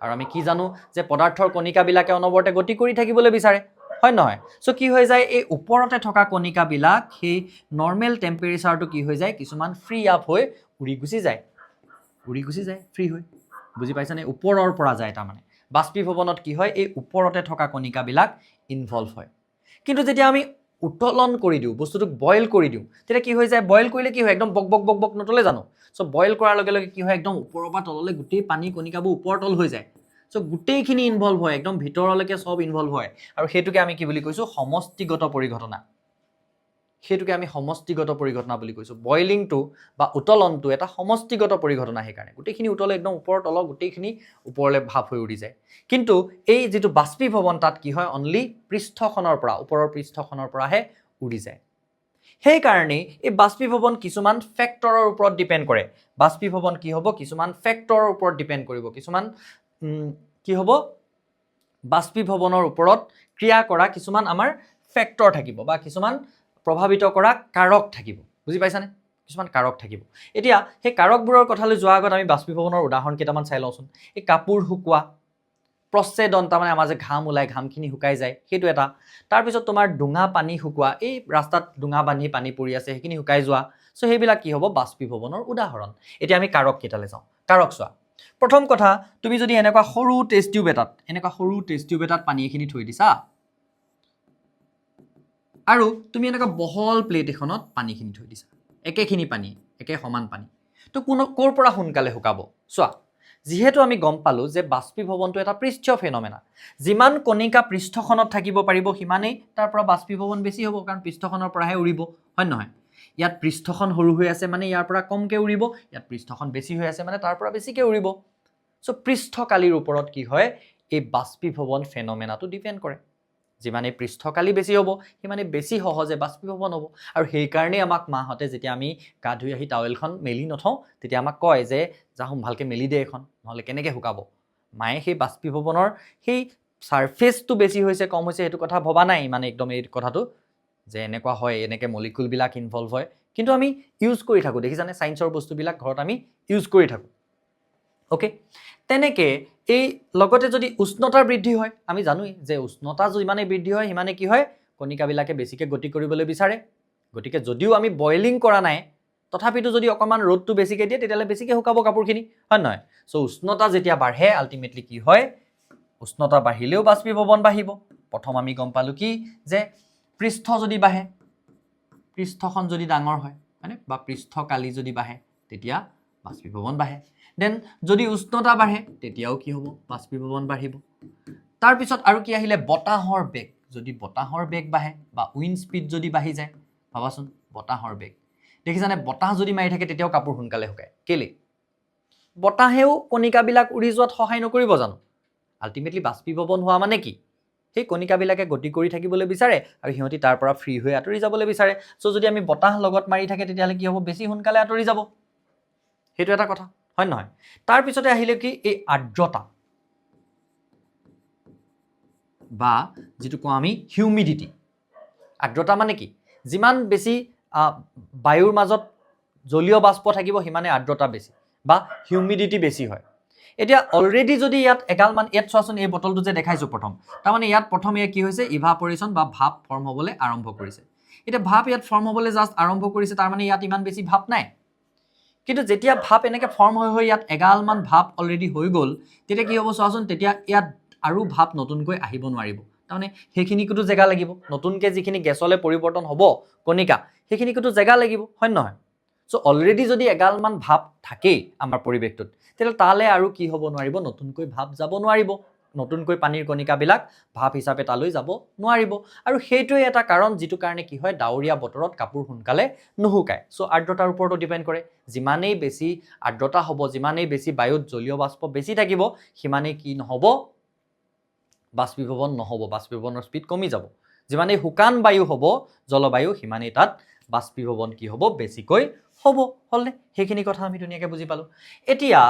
আৰু আমি কি জানো যে পদাৰ্থৰ কণিকা বিলাকে অনবৰতে গতি কৰি থাকিবলৈ বিচাৰে হয় নহয় সো কি হৈ যায় এই ওপৰতে থকা কণিকা বিলাক সেই নৰমাল টেম্পাৰেচাৰটো কি হৈ যায় কিছুমান ফ্ৰী আপ হৈ উৰি গুছি যায় ফ্ৰী হৈ বুজি পাইছানে ওপৰৰ পৰা যায় তাৰ মানে বাষ্পীভৱনত কি হয় এই ওপৰতে থকা কণিকা বিলাক ইনভলভ হয় কিন্তু যেতিয়া আমি উত্তোলন কৰি দিও বস্তুটো বয়েল কৰি দিও তেতিয়া কি হৈ যায় বয়েল কৰিলে কি হয় একদম বক বক বক বক নতলে জানো সো বয়েল কৰাৰ লগে লগে কি হয় একদম ওপৰৰ পৰা তললৈ গুটেই পানী কণিকাবোৰ ওপৰ তল হৈ যায় সো গুটেইখিনি ইনভলভ হয় একদম ভিতৰলৈকে সব ইনভলভ হয় আৰু হেতুকে আমি কি বুলি কৈছো সমষ্টিগত পৰিঘটনা হেতুকে আমি সমষ্টিগত পৰিঘটনা বুলি কৈছো বয়লিংটো বা উত্তোলনটো এটা সমষ্টিগত পৰিঘটনা হে কাৰণে গুটেইখিনি উতলে একদম ওপৰ তল গুটেইখিনি ওপৰলে ভাপ হৈ উৰি যায় কিন্তু এই যেটো বাষ্পীভৱন তাত কি হয় অনলি পৃষ্ঠখনৰ পৰা ওপৰৰ পৃষ্ঠখনৰ পৰাহে উৰি যায় সেই কাৰণে এই বাষ্পীভৱন কিছুমান ফেক্টৰৰ ওপৰত ডিপেন্ড কৰে বাষ্পীভৱন কি হ'ব কিছুমান ফেক্টৰৰ ওপৰত ডিপেন্ড কৰিব কিছুমান কি হ'ব বাষ্পীভৱনৰ ওপৰত ক্ৰিয়া কৰা কিছুমান আমাৰ ফেক্টৰ থাকিব বা কিছুমান প্ৰভাৱিত কৰা কাৰক থাকিব বুজি পাইছানে কিছুমান কাৰক থাকিব এতিয়া সেই কাৰকবোৰৰ কথালৈ যোৱা আগত আমি বাষ্পীভৱনৰ উদাহৰণ কেইটামান চাই লওঁচোন এই কাপোৰ শুকুৱা প্ৰচ্ছেদন তাৰ মানে আমাৰ যে ঘাম ওলাই ঘামখিনি শুকাই যায় সেইটো এটা তাৰ পিছত তোমাৰ ডুঙা পানী শুকুৱা এই ৰাস্তাত ডুঙা বান্ধি পানী পৰি আছে সেইখিনি শুকাই যোৱা সো সেইবিলাক কি হ'ব বাষ্পীভৱনৰ উদাহৰণ এতিয়া আমি কাৰক কেইটালে যাওঁ কাৰক চোৱা প্ৰথম কথা তুমি যদি এনেকুৱা সৰু টেষ্ট টিউব এটাত পানী এখিনি থৈ দিছা আৰু তুমি এনেকুৱা বহল প্লেট এখনত পানীখিনি থৈ দিছা একেখিনি পানী একে সমান পানী তো কোৰ পৰা সোনকালে শুকাব চোৱা যিহেতু আমি গম পালো যে বাষ্পীভৱনটো এটা পৃষ্ঠীয় ফেনোমেনা যিমান কণিকা পৃষ্ঠখনত থাকিব পাৰিব সিমানেই তাৰ পৰা বাষ্পীভৱন বেছি হ'ব কাৰণ পৃষ্ঠখনৰ পৰাহে উৰিব হয় নহয় ইয়াত পৃষ্ঠখন সৰু হৈ আছে মানে ইয়াৰ পৰা কমকে উৰিব ইয়াত পৃষ্ঠখন বেছি হৈ আছে মানে তাৰ পৰা বেছিকে উৰিব সো পৃষ্ঠকালিৰ ওপৰত কি হয় এই বাষ্পীভৱন ফেনোমেনাটো ডিপেন্ড কৰে যিমানে পৃষ্ঠকালি বেছি হ'ব সিমানে বেছি সহজে বাষ্পীভৱন হ'ব আৰু সেই কাৰণে আমাক মাহতে যেতিয়া আমি গা ধুই আহি টাৱেলখন মেলি নথওঁ তেতিয়া আমাক কয় যে যাহম ভালকে মেলি দে এখন নহলে কেনেকে শুকাব মায়ে সেই বাষ্পীভৱনৰ সেই সাৰফেসটো বেছি হৈছে কম হৈছে সেইটো কথা ভবা নাই মানে একদম এই কথাটো যে এনেকুৱা হয় এনেকে মলিকুল বিলাক ইনভলভ হয় কিন্তু আমি ইউজ কৰি থাকো দেখিছানে সায়েন্সৰ বস্তুবিলাক ঘৰত আমি ইউজ কৰি থাকো ওকে তেনেকে এই লগতে যদি উষ্ণতাৰ বৃদ্ধি হয় আমি জানোই যে উষ্ণতা যিমানে বৃদ্ধি হয় সিমানে কি হয় কণিকাবিলাকে বেছিকে গতি কৰিবলৈ বিচাৰে গতিকে যদিও আমি বয়লিং কৰা নাই তথাপিতো যদি অকমান ৰ'দটো বেছিকে দিয়ে তেতিয়ালে বেছিকে শুকাব কাপোৰখিনি হয় নহয় সো উষ্ণতা যেতিয়া বাঢ়ে আলটিমেটলি কি হয় উষ্ণতা বাঢ়িলেও বাষ্পীভৱন বাঢ়িব প্ৰথম আমি গম পালো কি যে পৃষ্ঠ যদি বাঢ়ে পৃষ্ঠখন যদি ডাঙৰ হয় মানে বা পৃষ্ঠকালি যদি বাঢ়ে তেতিয়া বাষ্পীভৱন বাঢ়ে দেন যদি উষ্ণতা বাঢ়ে তেতিয়াও কি হ'ব বাষ্পীভৱন বাঢ়িব তাৰ পিছত আৰু কি আহিলে বতাহৰ বেগ যদি বতাহৰ বেগ বাঢ়ে বা উইণ্ড স্পীড যদি বাঢ়ি যায় ভাবাচোন বতাহৰ বেগ দেখিছানে বতাহ যদি মাৰি থাকে তেতিয়াও কাপোৰ সোনকালে শুকায় কেলে বতাহেও কণিকাবিলাক উৰি যোৱাত সহায় নকৰিব জানো আলটিমেটলি বাষ্পীভৱন হোৱা মানে কি সেই কণিকাবিলাকে গতি কৰি থাকিবলৈ বিচাৰে আৰু সিহঁতি তাৰ পৰা ফ্ৰী হৈ আঁতৰি যাবলৈ বিচাৰে সো যদি আমি বতাহ লগত মাৰি থাকে তেতিয়াহলে কি হ'ব বেছি সোনকালে আঁতৰি যাব সেইটো এটা কথা হয় নহয় তাৰ পিছতে আহিলে কি এই আৰ্দ্ৰতা বা যেটো কওঁ আমি হিউমিডিটি আৰ্দ্ৰতা মানে কি যিমান বেছি বায়ুৰ মাজত জলীয় বাষ্প থাকিব সিমানে আৰ্দ্ৰতা বেছি বা হিউমিডিটি বেছি হয় এতিয়া অলৰেডি যদি ইয়াত এগালমান ইয়াত চোৱাচোন এই বটলটো যে দেখাইছো প্ৰথম তাৰমানে ইয়াত প্ৰথম কি হৈছে ইভাপৰেশ্যন বা ভাপ ফৰ্ম হ'বলৈ আৰম্ভ কৰিছে এতিয়া ভাপ ইয়াত ফৰ্ম হ'বলৈ জাস্ট আৰম্ভ কৰিছে তাৰমানে ইয়াত ইমান বেছি ভাপ নাই কিন্তু যেতিয়া ভাপ এনেকৈ ফৰ্ম হৈ ইয়াত এগালমান ভাপ অলৰেডি হৈ গ'ল তেতিয়া কি হ'ব চোৱাচোন তেতিয়া ইয়াত আৰু ভাপ নতুনকৈ আহিব নোৱাৰিব তাৰমানে সেইখিনিকোতো জেগা লাগিব নতুনকৈ যিখিনি গেছলৈ পৰিৱৰ্তন হ'ব কণিকা সেইখিনিকোতো জেগা লাগিব হয় নহয় সো অলৰেডি যদি এগালমান ভাপ থাকেই আমাৰ পৰিৱেশটোত তেতিয়াহ'লে তালে আৰু কি হ'ব নোৱাৰিব নতুনকৈ ভাপ যাব নোৱাৰিব নতুনকৈ পানীৰ কণিকাবিলাক ভাপ হিচাপে তালৈ যাব নোৱাৰিব আৰু সেইটোৱে এটা কাৰণ যিটো কাৰণে কি হয় ডাৱৰীয়া বতৰত কাপোৰ সোনকালে নুশুকায় সো আৰ্দ্ৰতাৰ ওপৰতো ডিপেণ্ড কৰে যিমানেই বেছি আৰ্দ্ৰতা হ'ব যিমানেই বেছি বায়ুত জলীয় বাষ্প বেছি থাকিব সিমানেই কি নহ'ব বাষ্পীভৱন নহ'ব বাষ্পীভৱনৰ স্পীড কমি যাব যিমানেই শুকান বায়ু হ'ব জলবায়ু সিমানেই তাত বাষ্পীভৱন কি হ'ব বেছিকৈ হ'ব হ'লনে সেইখিনি কথা আমি ধুনীয়াকৈ বুজি পালোঁ এতিয়া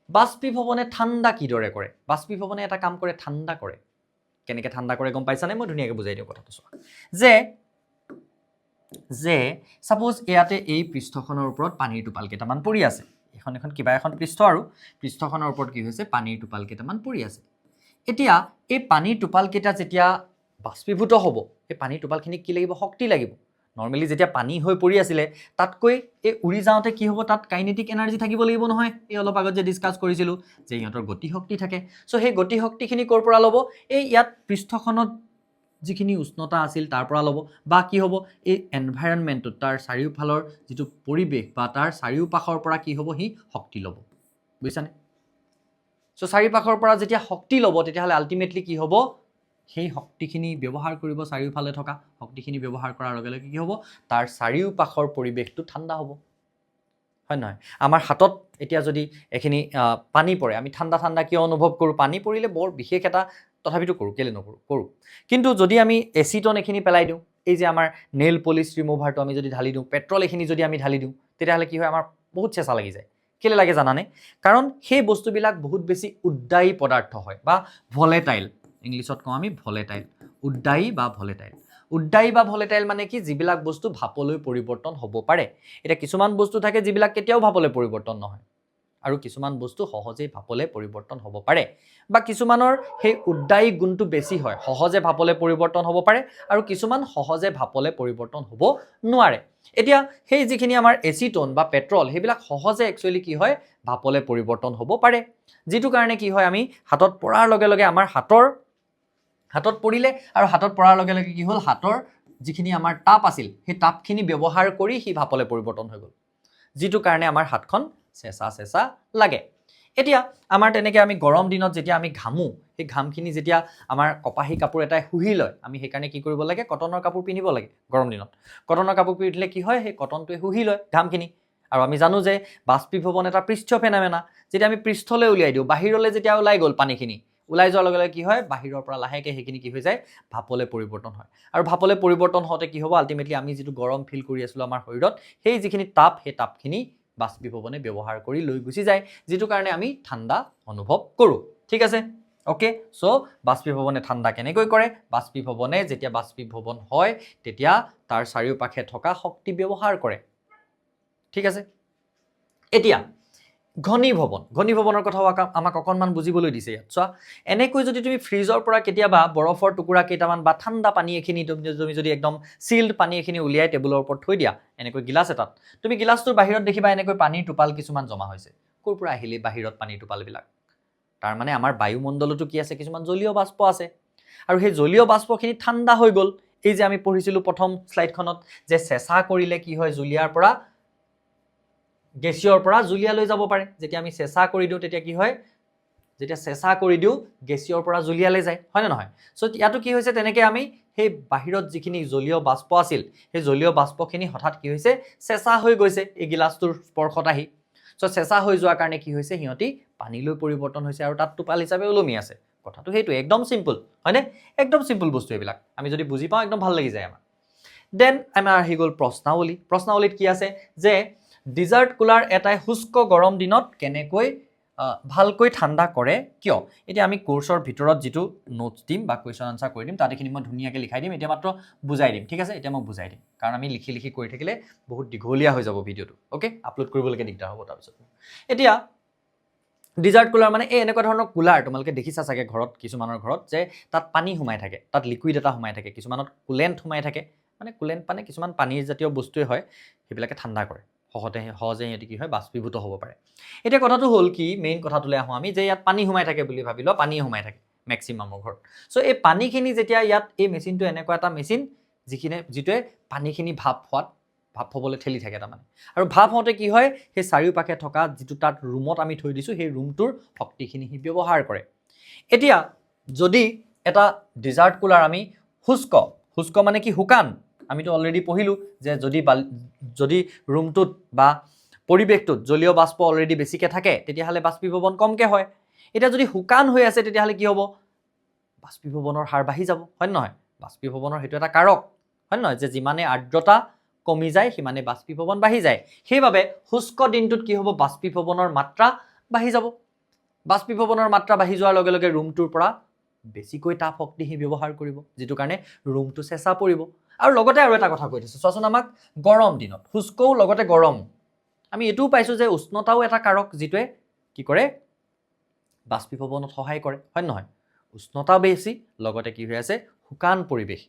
বাষ্পীভৱনে ঠাণ্ডা কিদৰে কৰে বাষ্পীভৱনে এটা কাম কৰে ঠাণ্ডা কৰে কেনেকৈ ঠাণ্ডা কৰে গম পাইছানে মই ধুনীয়াকৈ বুজাই দিওঁ কথাটো চোৱা যে সাপোজ ইয়াতে এই পৃষ্ঠখনৰ ওপৰত পানীৰ টোপাল কেইটামান পৰি আছে এখন কিবা এখন পৃষ্ঠ আৰু পৃষ্ঠখনৰ ওপৰত কি হৈছে পানীৰ টোপাল কেইটামান পৰি আছে এতিয়া এই পানীৰ টোপাল কেইটা যেতিয়া বাষ্পীভূত হ'ব এই পানীৰ টোপালখিনিক কি লাগিব শক্তি লাগিব নৰ্মেলি যেতিয়া পানী হৈ পৰি আছিলে তাতকৈ এই উৰি যাওঁতে কি হ'ব তাত কাইনেটিক এনাৰ্জি থাকিব লাগিব নহয় এই অলপ আগত যে ডিসকাস কৰিছিলোঁ যে ইহঁতৰ গতি শক্তি থাকে সো সেই গতি শক্তিখিনি ক'ৰ পৰা ল'ব এই ইয়াত পৃষ্ঠখনত যিখিনি উষ্ণতা আছিল তাৰ পৰা ল'ব বা কি হ'ব এই এনভাইৰনমেণ্টটো তাৰ চাৰিওফালৰ যিটো পৰিৱেশ বা তাৰ চাৰিওপাশৰ পৰা কি হ'ব সি শক্তি ল'ব বুজিছানে সো চাৰিওপাশৰ পৰা যেতিয়া শক্তি ল'ব তেতিয়াহ'লে আল্টিমেটলি কি হ'ব সেই শক্তিখিনি ব্যৱহাৰ কৰিব চাৰিওফালে থকা শক্তিখিনি ব্যৱহাৰ কৰাৰ লগে লগে কি হ'ব তাৰ চাৰিওপাশৰ পৰিৱেশটো ঠাণ্ডা হ'ব হয় নহয় আমাৰ হাতত এতিয়া যদি এখিনি পানী পৰে আমি ঠাণ্ডা ঠাণ্ডা কিয় অনুভৱ কৰোঁ পানী পৰিলে বৰ বিশেষ এটা তথাপিতো কৰোঁ কেলে নকৰোঁ কৰোঁ কিন্তু যদি আমি এচিটন এখিনি পেলাই দিওঁ এই যে আমাৰ নেইল পলিশ ৰিমুভাৰটো আমি যদি ঢালি দিওঁ পেট্ৰল এখিনি যদি আমি ঢালি দিওঁ তেতিয়াহ'লে কি হয় আমাৰ বহুত চেঁচা লাগি যায় কেলে লাগে জানানে কাৰণ সেই বস্তুবিলাক বহুত বেছি উদ্দায়ী পদাৰ্থ হয় বা ভলেটাইল ইংলিছত কওঁ আমি ভলেটাইল উদ্দায়ী বা ভলেটাইল মানে কি যিবিলাক বস্তু ভাপলৈ পৰিৱৰ্তন হ'ব পাৰে এটা কিছুমান বস্তু থাকে যিবিলাক কেতিয়াও ভাপলৈ পৰিৱৰ্তন নহয় আৰু কিছুমান বস্তু সহজেই ভাপলৈ পৰিৱৰ্তন হ'ব পাৰে বা কিছুমানৰ সেই উদ্দায়ী গুণটো বেছি হয় সহজে ভাপলৈ পৰিৱৰ্তন হ'ব পাৰে আৰু কিছুমান সহজে ভাপলৈ পৰিৱৰ্তন হ'ব নোৱাৰে এতিয়া সেই যিখিনি আমাৰ এচিটন বা পেট্ৰল সেইবিলাক সহজে একচুৱেলি কি হয় ভাপলৈ পৰিৱৰ্তন হ'ব পাৰে যিটো কাৰণে কি হয় আমি হাতত পৰাৰ লগে লগে আমাৰ হাতত পৰিলে আৰু হাতত পৰাৰ লগে লগে কি হ'ল হাতৰ যিখিনি আমাৰ তাপ আছিল সেই তাপখিনি ব্যৱহাৰ কৰি সি ভাপলৈ পৰিৱৰ্তন হৈ গ'ল যিটো কাৰণে আমাৰ হাতখন চেঁচা লাগে এতিয়া আমাৰ তেনেকৈ আমি গৰম দিনত যেতিয়া আমি ঘামো সেই ঘামখিনি যেতিয়া আমাৰ কপাহী কাপোৰ এটাই শুহি লয় আমি সেইকাৰণে কি কৰিব লাগে কটনৰ কাপোৰ পিন্ধিব লাগে গৰম দিনত কটনৰ কাপোৰ পিন্ধিলে কি হয় সেই কটনটোৱে শুহি লয় ঘামখিনি আৰু আমি জানো যে বাষ্পীভৱন এটা পৃষ্ঠ ফেনমেনা যেতিয়া আমি পৃষ্ঠলৈ উলিয়াই দিওঁ বাহিৰলৈ যেতিয়া ওলাই গ'ল পানীখিনি ওলাই যোৱাৰ লগে লগে কি হয় বাহিৰৰ পৰা লাহেকৈ সেইখিনি কি হৈ যায় ভাপলৈ পৰিৱৰ্তন হয় আৰু ভাপলৈ পৰিৱৰ্তন হওঁতে কি হ'ব আল্টিমেটলি আমি যিটো গৰম ফিল কৰি আছিলোঁ আমাৰ শৰীৰত সেই যিখিনি তাপ সেই তাপখিনি বাষ্পীভৱনে ব্যৱহাৰ কৰি লৈ গুচি যায় যিটো কাৰণে আমি ঠাণ্ডা অনুভৱ কৰোঁ ঠিক আছে ওকে সো বাষ্পীভৱনে ঠাণ্ডা কেনেকৈ কৰে বাষ্পীভৱনে যেতিয়া বাষ্পীভৱন হয় তেতিয়া তাৰ চাৰিওপাশে থকা শক্তি ব্যৱহাৰ কৰে ঠিক আছে এতিয়া ঘনীভৱনৰ কথাও আমাক অকণমান বুজিবলৈ দিছে ইয়াত চোৱা এনেকৈ যদি তুমি ফ্ৰিজৰ পৰা কেতিয়াবা বৰফৰ টুকুৰা কেইটামান বা ঠাণ্ডা পানী এখিনি তুমি যদি একদম চিল্ড পানী এখিনি উলিয়াই টেবুলৰ ওপৰত থৈ দিয়া এনেকৈ গিলাচ এটাত তুমি গিলাচটোৰ বাহিৰত দেখিবা এনেকৈ পানীৰ টোপাল কিছুমান জমা হৈছে ক'ৰ পৰা আহিলে বাহিৰত পানীৰ টোপালবিলাক তাৰ মানে আমাৰ বায়ুমণ্ডলতো কি আছে কিছুমান জলীয় বাষ্প আছে আৰু সেই জলীয় বাষ্পখিনি ঠাণ্ডা হৈ গ'ল এই যে আমি পঢ়িছিলোঁ প্ৰথম স্লাইডখনত যে চেঁচা কৰিলে কি হয় জুলীয়াৰ পৰা গেছীয়ৰ পৰা জুলীয়ালৈ যাব পাৰে যেতিয়া আমি চেঁচা কৰি দিওঁ তেতিয়া কি হয় যেতিয়া চেঁচা কৰি দিওঁ গেছীয়ৰ পৰা জুলীয়ালৈ যায় হয় না নহয় সো ইয়াতো কি হৈছে তেনেকৈ আমি সেই বাহিৰত যিখিনি জলীয় বাষ্প আছিল সেই জলীয় বাষ্পখিনি হঠাৎ কি হৈছে চেঁচা হৈ গৈছে এই গিলাচটোৰ স্পৰ্শত আহি সো চেঁচা হৈ যোৱাৰ কাৰণে কি হৈছে সিহঁতি পানীলৈ পৰিৱৰ্তন হৈছে আৰু তাত টোপাল হিচাপে ওলমি আছে কথাটো সেইটোৱে একদম সিম্পল হয়নে একদম সিম্পল বস্তু এইবিলাক আমি যদি বুজি পাওঁ একদম ভাল লাগি যায় আমাৰ দেন আমাৰ আহি গ'ল প্ৰশ্নাৱলীত কি আছে যে ডিজাৰ্ট কুলাৰ এটাই শুষ্ক গৰম দিনত কেনেকৈ ভালকৈ ঠাণ্ডা কৰে কিয় এতিয়া আমি কোৰ্সৰ ভিতৰত যেটো নোটস দিম বা কোৱেশ্চন আনসাৰ কৰি দিম তাতেখিনি মই ধুনীয়াকৈ লিখাই দিম এতিয়া মাত্ৰ বুজাই দিম ঠিক আছে এতিয়া মই বুজাই দিম কাৰণ আমি লিখি লিখি কৰি থাকিলে বহুত দীঘলীয়া হৈ যাব ভিডিওটো ওকে আপলোড কৰিবলৈকে দিগদাৰ হ'ব তাৰপিছত এতিয়া ডিজাৰ্ট কুলাৰ মানে এই এনেকুৱা ধৰণৰ কুলাৰ তোমালোকে দেখিছা চাগে ঘৰত কিছুমানৰ ঘৰত যে তাত পানী সোমাই থাকে তাত লিকুইড এটা সোমাই থাকে কিছুমানত কুলেন্ট সোমাই থাকে মানে কুলেন্ট মানে কিছুমান পানীৰ জাতীয় বস্তুৱে হয় সেইবিলাকে ঠাণ্ডা কৰে সহজে ইহঁতি কি হয় বাষ্পীভূত হ'ব পাৰে এতিয়া কথাটো হ'ল কি মেইন কথাটোলৈ আহোঁ আমি যে ইয়াত পানী সোমাই থাকে বুলি ভাবি লোৱা পানী সোমাই থাকে মেক্সিমামৰ ঘৰত সো এই পানীখিনি যেতিয়া ইয়াত এই মেচিনটো এনেকুৱা এটা মেচিন যিটোৱে পানীখিনি ভাপ হ'বলৈ ঠেলি থাকে তাৰমানে আৰু ভাপ হওঁতে কি হয় সেই চাৰিওপাশে থকা যিটো তাত ৰুমত আমি থৈ দিছোঁ সেই ৰুমটোৰ শক্তিখিনি সি ব্যৱহাৰ কৰে এতিয়া যদি এটা ডিজাৰ্ট কুলাৰ আমি শুষ্ক মানে কি শুকান আমিতো অলৰেডি পঢ়িলোঁ যে যদি ৰুমটোত বা পৰিৱেশটোত জলীয় বাষ্প অলৰেডি বেছিকৈ থাকে তেতিয়াহ'লে বাষ্পীভৱন কমকৈ হয় এতিয়া যদি শুকান হৈ আছে তেতিয়াহ'লে কি হ'ব বাষ্পীভৱনৰ হাৰ বাঢ়ি যাব হয় নহয় বাষ্পীভৱনৰ সেইটো এটা কাৰক হয় নহয় যে যিমানে আৰ্দ্ৰতা কমি যায় সিমানে বাষ্পীভৱন বাঢ়ি যায় সেইবাবে শুষ্ক দিনটোত কি হ'ব বাষ্পীভৱনৰ মাত্ৰা বাঢ়ি যাব বাষ্পীভৱনৰ মাত্ৰা বাঢ়ি যোৱাৰ লগে লগে ৰুমটোৰ পৰা বেছিকৈ তাপ শক্তি হি ব্যৱহাৰ কৰিব যেটো কাৰণে ৰুমটো চেঁচা পৰিব আৰু লগতে আৰু এটা কথা কৈ দিছো চোৱাচোন আমাক গৰম দিনত শুষ্কও লগতে গৰম আমি এটোও পাইছো যে উষ্ণতাও এটা কাৰক যেটোৱে কি কৰে বাষ্পীভৱনত সহায় কৰে হয় নহয় উষ্ণতা বেছি লগতে কি হৈ আছে শুকান পৰিৱেশ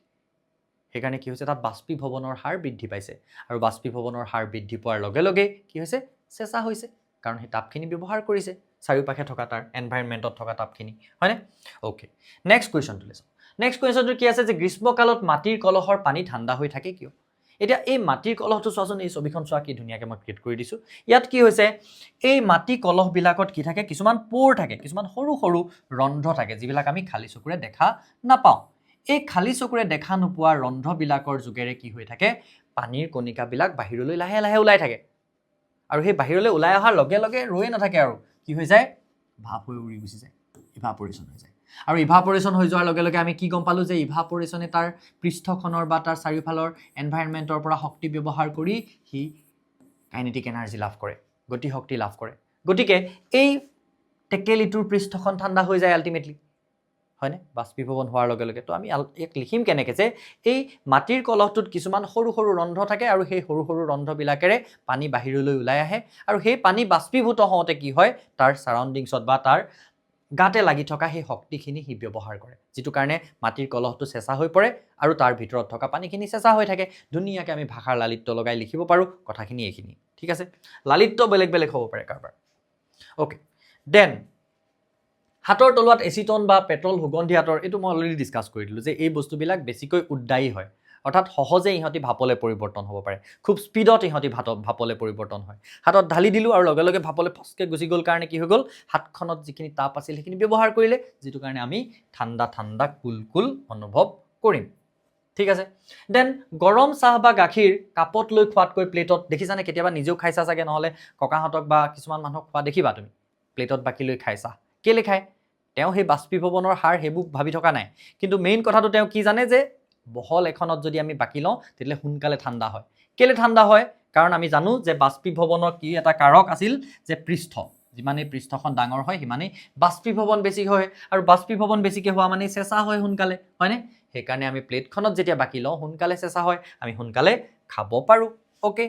সেইকাৰণে কি হৈছে তাত বাষ্পীভৱনৰ হাৰ বৃদ্ধি পাইছে আৰু বাষ্পীভৱনৰ হাৰ বৃদ্ধি পোৱাৰ লগে লগে কি হৈছে চেঁচা হৈছে কাৰণ সেই তাপখিনি ব্যৱহাৰ কৰিছে চাৰিওপাশে থকা তাৰ এনভাইৰনমেণ্টত থকা তাপখিনি হয়নে ওকে নেক্সট কুৱেশ্যনটো লৈছোঁ নেক্সট কুৱেশ্যনটো কি আছে যে গ্ৰীষ্মকালত মাটিৰ কলহৰ পানী ঠাণ্ডা হৈ থাকে কিয় এতিয়া এই মাটিৰ কলহটো চোৱাচোন এই ছবিখন চোৱা কি ধুনীয়াকৈ মই ক্ৰিয়েট কৰি দিছোঁ ইয়াত কি হৈছে এই মাটি কলহবিলাকত কি থাকে কিছুমান পোৰ থাকে কিছুমান সৰু সৰু ৰন্ধ্ৰ থাকে যিবিলাক আমি খালী চকুৰে দেখা নাপাওঁ এই খালী চকুৰে দেখা নোপোৱা ৰন্ধ্ৰবিলাকৰ যোগেৰে কি হৈ থাকে পানীৰ কণিকাবিলাক বাহিৰলৈ লাহে লাহে ওলাই থাকে আৰু সেই বাহিৰলৈ ওলাই অহাৰ লগে লগে ৰৈ নাথাকে আৰু কি হৈ যায় ভাপ হৈ উৰি গুচি যায় ইভাপৰেশ্যন হৈ যায় আৰু ইভাপৰেশ্যন হৈ যোৱাৰ লগে লগে আমি কি গম পালোঁ যে ইভাপৰেশ্যনে তাৰ পৃষ্ঠখনৰ বা তাৰ চাৰিওফালৰ এনভাইৰনমেণ্টৰ পৰা শক্তি ব্যৱহাৰ কৰি সি কাইনেটিক এনাৰ্জি লাভ কৰে গতি শক্তি লাভ কৰে গতিকে এই টেকেলিটোৰ পৃষ্ঠখন ঠাণ্ডা হৈ যায় আল্টিমেটলি হয়নে বাষ্পীভৱন হোৱাৰ লগে লগে তো আমি এক লিখিম কেনেকৈ যে এই মাটিৰ কলহটোত কিছুমান সৰু সৰু ৰন্ধ্ৰ থাকে আৰু সেই সৰু সৰু ৰন্ধ্ৰবিলাকেৰে পানী বাহিৰলৈ ওলাই আহে আৰু সেই পানী বাষ্পীভূত হওঁতে কি হয় তাৰ ছাৰাউণ্ডিংছত বা তাৰ গাতে লাগি থকা সেই শক্তিখিনি সি ব্যৱহাৰ কৰে যেটো কাৰণে মাটিৰ কলহটো চেঁচা হৈ পৰে আৰু তাৰ ভিতৰত থকা পানীখিনি চেঁচা হৈ থাকে ধুনীয়াকৈ আমি ভাষাৰ লালিত্য লগাই লিখিব পাৰোঁ কথাখিনি এইখিনি ঠিক আছে লালিত্য বেলেগ বেলেগ হ'ব পাৰে কাৰোবাৰ ওকে দেন হাতৰ তলুৱাত এচিটন বা পেট্ৰল সুগন্ধি হাতৰ এইটো মই অলৰেডি ডিছকাছ কৰি দিলোঁ যে এই বস্তুবিলাক বেছিকৈ উদ্দায়ী হয় অৰ্থাৎ সহজে ইহঁতি ভাপলৈ পৰিৱৰ্তন হ'ব পাৰে খুব স্পীডত ইহঁতি ভাপলৈ পৰিৱৰ্তন হয় হাতত ঢালি দিলোঁ আৰু লগে লগে ভাপলৈ ফচকৈ গুচি গ'ল কাৰণে কি হৈ গ'ল হাতখনত যিখিনি তাপ আছিল সেইখিনি ব্যৱহাৰ কৰিলে যেটো কাৰণে আমি ঠাণ্ডা ঠাণ্ডা কুল অনুভৱ কৰিম ঠিক আছে দেন গৰম চাহ বা গাখীৰ কাপত লৈ খোৱাতকৈ প্লেটত দেখিছানে কেতিয়াবা নিজেও খাইছা চাগে নহ'লে ককাহঁতক বা কিছুমান মানুহক খোৱা দেখিবা তুমি প্লেটত বাকি লৈ খাইছা কেলে খায় তেওঁ সেই বাষ্পীভৱনৰ হাৰ সেইবোৰ ভাবি থকা নাই কিন্তু মেইন কথাটো তেওঁ কি জানে যে বহল এখনত যদি আমি বাকি লওঁ তেতিয়াহ'লে সোনকালে ঠাণ্ডা হয় কেলে ঠাণ্ডা হয় কাৰণ আমি জানো যে বাষ্পীভৱনৰ কি এটা কাৰক আছিল যে পৃষ্ঠ যিমানেই পৃষ্ঠখন ডাঙৰ হয় সিমানেই বাষ্পীভৱন বেছি হয় আৰু বাষ্পীভৱন বেছিকৈ হোৱা মানে চেঁচা হয় সোনকালে হয়নে সেইকাৰণে আমি প্লেটখনত যেতিয়া বাকি লওঁ সোনকালে চেঁচা হয় আমি সোনকালে খাব পাৰোঁ ওকে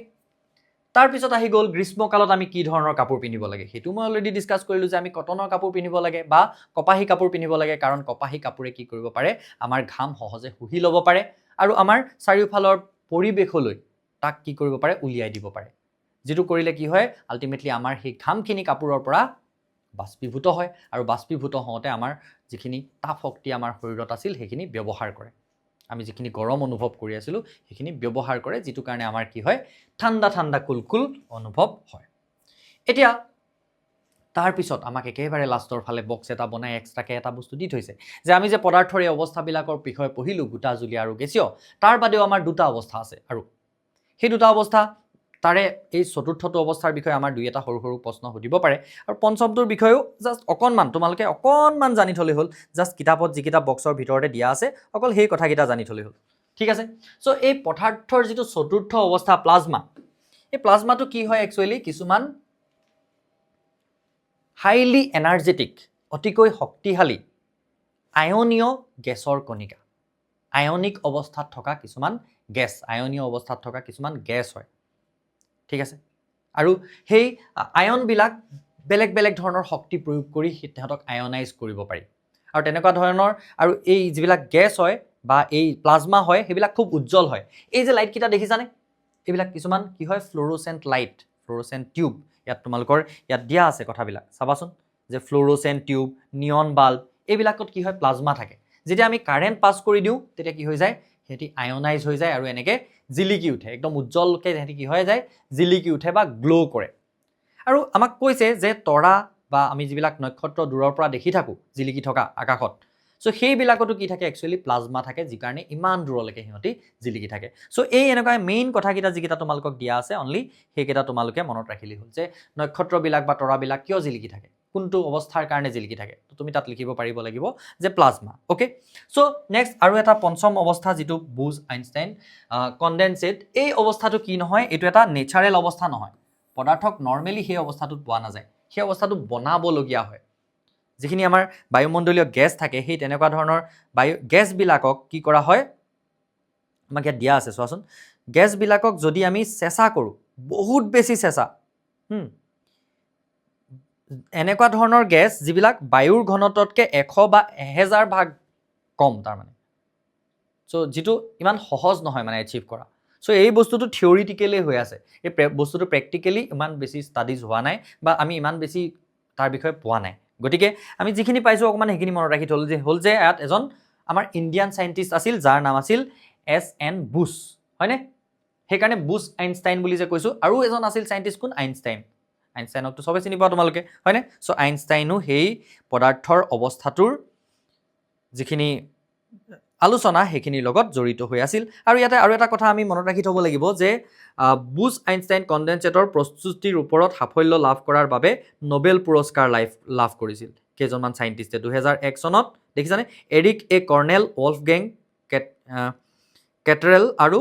তাৰপিছত আহি গ'ল গ্ৰীষ্মকালত আমি কি ধৰণৰ কাপোৰ পিন্ধিব লাগে সেইটো মই অলৰেডি ডিছকাছ কৰিলোঁ যে আমি কটনৰ কাপোৰ পিন্ধিব লাগে বা কপাহী কাপোৰ পিন্ধিব লাগে কাৰণ কপাহী কাপোৰে কি কৰিব পাৰে আমাৰ ঘাম সহজে শুহি ল'ব পাৰে আৰু আমাৰ চাৰিওফালৰ পৰিৱেশলৈ তাক কি কৰিব পাৰে উলিয়াই দিব পাৰে যেটো কৰিলে কি হয় আল্টিমেটলি আমাৰ সেই ঘামখিনি কাপোৰৰ পৰা বাষ্পীভূত হয় আৰু বাষ্পীভূত হওঁতে আমাৰ যিখিনি তাপ শক্তি আমাৰ শৰীৰত আছিল সেইখিনি ব্যৱহাৰ কৰে আমি যিখিনি গৰম অনুভৱ কৰি আছিলোঁ সেইখিনি ব্যৱহাৰ কৰে যেটো কাৰণে আমাৰ কি হয় ঠাণ্ডা ঠাণ্ডা কুল অনুভৱ হয় এতিয়া তাৰপিছত আমাক একেবাৰে লাষ্টৰ ফালে বক্স এটা বনাই এক্সট্ৰাকৈ এটা বস্তু দি থৈছে যে আমি যে পদাৰ্থৰ এই অৱস্থাবিলাকৰ বিষয়ে পঢ়িলোঁ গোটা জুলীয়া আৰু গেছীয় তাৰ বাদেও আমাৰ দুটা অৱস্থা আছে আৰু সেই দুটা অৱস্থা তাৰে এই চতুৰ্থটো অৱস্থাৰ বিষয়ে আমাৰ দুই এটা সৰু সৰু প্ৰশ্ন সুধিব পাৰে আৰু পঞ্চমটোৰ বিষয়েও জাষ্ট অকণমান তোমালোকে অকণমান জানি থ'লে হ'ল জাষ্ট কিতাপত যিকেইটা বক্সৰ ভিতৰতে দিয়া আছে অকল সেই কথাকেইটা জানি থ'লে হ'ল ঠিক আছে সো এই পদাৰ্থৰ যিটো চতুৰ্থ অৱস্থা প্লাজমা এই প্লাজমাটো কি হয় একচুৱেলি কিছুমান হাইলি এনাৰ্জেটিক অতিকৈ শক্তিশালী আয়নীয় গেছৰ কণিকা আয়নিক অৱস্থাত থকা কিছুমান গেছ আয়নীয় অৱস্থাত থকা কিছুমান গেছ হয় ঠিক আছে আৰু সেই আয়নবিলাক বেলেগ বেলেগ ধৰণৰ শক্তি প্ৰয়োগ কৰি সিহঁতক আয়নাইজ কৰিব পাৰি আৰু তেনেকুৱা ধৰণৰ আৰু এই যিবিলাক গেছ হয় বা এই প্লাজমা হয় সেইবিলাক খুব উজ্জ্বল হয় এই যে লাইট কিটা দেখিছানে এইবিলাক কিছুমান কি হয় ফ্লোৰোসেন্ট লাইট ফ্লোৰোসেন্ট টিউব ইয়াত তোমালোকৰ ইয়াত দিয়া আছে কথাবিলাক চাবাচোন যে ফ্লোৰোসেন্ট টিউব নিয়ন বাল্ব এইবিলাকত কি হয় প্লাজমা থাকে যেতিয়া আমি কাৰেন্ট পাস কৰি দিওঁ তেতিয়া কি হৈ যায় হেতি আয়নাইজ হৈ যায় আৰু এনেকে জিলিকি উঠে একদম উজ্জ্বলকে হেতি কি হৈ যায় জিলিকি উঠে বা গ্লো কৰে আৰু আমাক কৈছে যে তৰা বা আমি যিবিলাক নক্ষত্ৰ দূৰৰ পৰা দেখি থাকো জিলিকি থকা আকাশত সো সেইবিলাকতো কি থাকে একচুয়ালি প্লাজমা থাকে যি কাৰণে ইমান দূৰলৈকে সিহঁতি জিলিকি থাকে সো এই এনেকুৱা মেইন কথাকিটা যিকিটা তোমালোকক দিয়া আছে অনলি সেইকেইটা তোমালোকে মনত ৰাখিলি হ'ল যে নক্ষত্ৰবিলাক বা তৰাবিলাক কিয় জিলিকি থাকে কোনটো অৱস্থাৰ কাৰণে জিলিকি থাকে তো তুমি তাত লিখিব পাৰিব লাগিব যে প্লাজমা ওকে সো নেক্সট আৰু এটা পঞ্চম অৱস্থা যেটো বুজ আইনষ্টাইন কনডেনসেট এই অৱস্থাটো কি নহয় এটো এটা নেচাৰেল অৱস্থা নহয় পদাৰ্থক নৰমালি সেই অৱস্থাটোত পোৱা নাযায় সেই অৱস্থাটো বনাবলগীয়া হয় যিখিনি আমাৰ বায়ুমণ্ডলীয় গেছ থাকে সেই তেনেকুৱা ধৰণৰ বায়ু গেছবিলাকক কি কৰা হয় আমাক ইয়াত দিয়া আছে চোৱাচোন গেছবিলাকক যদি আমি চেঁচা কৰোঁ বহুত বেছি চেঁচা এনেকুৱা ধৰণৰ গেছ যিবিলাক বায়ুৰ ঘনত্বতকৈ 100 বা 1000 ভাগ কম তাৰমানে সো যেটো ইমান সহজ নহয় মানে এচিভ কৰা সো এই বস্তুটো থিওৰিটিক্যালি হৈ আছে এই বস্তুটো প্ৰ্যাকটিক্যালি ইমান বেছি ষ্টাডিজ হোৱা নাই বা আমি ইমান বেছি তাৰ বিষয়ে পোৱা নাই গতিকে আমি যিখিনি পাইছো অকমান হেখিনি মনত ৰাখি থল যে হল যে ইয়াত এজন আমাৰ ইণ্ডিয়ান সাইন্টিষ্ট আছিল যাৰ নাম আছিল এছ.এন. বুছ হয়নে সেইকাৰণে বুছ আইনষ্টাইন বুলি যে কৈছো আৰু এজন আছিল সাইন্টিষ্ট কোন আইনষ্টাইনক তো সবে চিনি পোৱা তোমালোকে হয়নে সো আইনষ্টাইনো সেই পদাৰ্থৰ অৱস্থাটোৰ যিখিনি আলোচনা সেইখিনিৰ লগত জড়িত হৈ আছিল আৰু ইয়াতে আৰু এটা কথা আমি মনত ৰাখি থব লাগিব যে বুছ আইনষ্টাইন কনডেনসেটৰ প্ৰস্তুতিৰ ওপৰত সাফল্য লাভ কৰাৰ বাবে নোবেল পুৰস্কাৰ লাভ কৰিছিল কেইজনমান সাইন্টিষ্টে 2001 চনত দেখিছানে এৰিক এ কৰ্নেল ওলফগেং কেটৰেল আৰু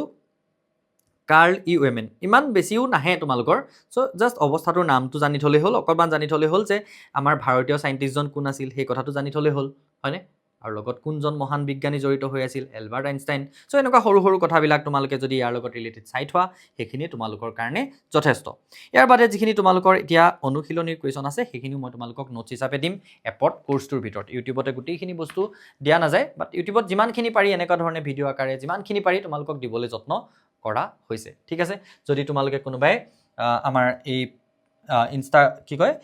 কাৰ্ল ইউএমেন ইমান বেছিও নাহে তোমালোকৰ সো জাস্ট অৱস্থাটোৰ নামটো জানি থলে হ'ল অকমান জানি থলে হ'ল যে আমাৰ ভাৰতীয় সাইন্টিষ্টজন কোন আছিল সেই কথাটো জানি থলে হ'ল হয়নে আৰু লগত কোনজন মহান বিজ্ঞানী জড়িত হৈ আছিল এলবাৰ্ট আইনষ্টাইন সো এনেকুৱা সৰু সৰু কথাবিলাক তোমালোকে যদি ইয়াৰ লগত ৰিলেটেড চাই থোৱা সেইখিনি তোমালোকৰ কাৰণে যথেষ্ট ইয়াৰ বাদে যিখিনি তোমালোকৰ এতিয়া অনুশীলনীৰ কুৱেশ্যন আছে সেইখিনি মই তোমালোকক নোটছ হিচাপে দিম এপত কোৰ্সটোৰ ভিতৰত ইউটিউবতে গোটেইখিনি বস্তু দিয়া নাযায় বাট ইউটিউবত যিমানখিনি পাৰি এনেকুৱা ধৰণে ভিডিঅ' আকাৰে যিমানখিনি পাৰি তোমালোকক দিবলৈ যত্ন কৰা হৈছে ঠিক আছে যদি তোমালোকে কোনোবাই আমাৰ এই ইনষ্টা কি কয়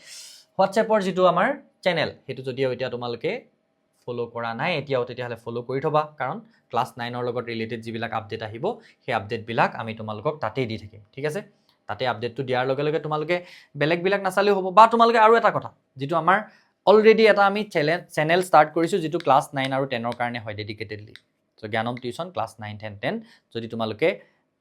হোৱাটছএপৰ যেটো আমাৰ চেনেল হেতু যদিও এতিয়া তোমালোকে ফলো কৰা নাই এতিয়াও তেতিয়াহলে ফলো কৰি থবা কাৰণ ক্লাস 9 ৰ লগত ৰিলেটেড যিবিলাক আপডেট আহিব সেই আপডেট বিলাক আমি তোমালোকক তাতেই দি থাকিম ঠিক আছে তাতে আপডেটটো দিয়াৰ লগে লগে তোমালোকে বেলেগ বিলাক নাচালেও হ'ব বা তোমালোকে আৰু এটা কথা যেটো আমাৰ অলৰেডি এটা আমি চেনেল ষ্টাৰ্ট কৰিছো যেটো ক্লাস 9 আৰু 10 ৰ কাৰণে হয় ডেডিকেটেডলি সো জ্ঞানম টিউচন ক্লাস 9 10 10 যদি তোমালোকে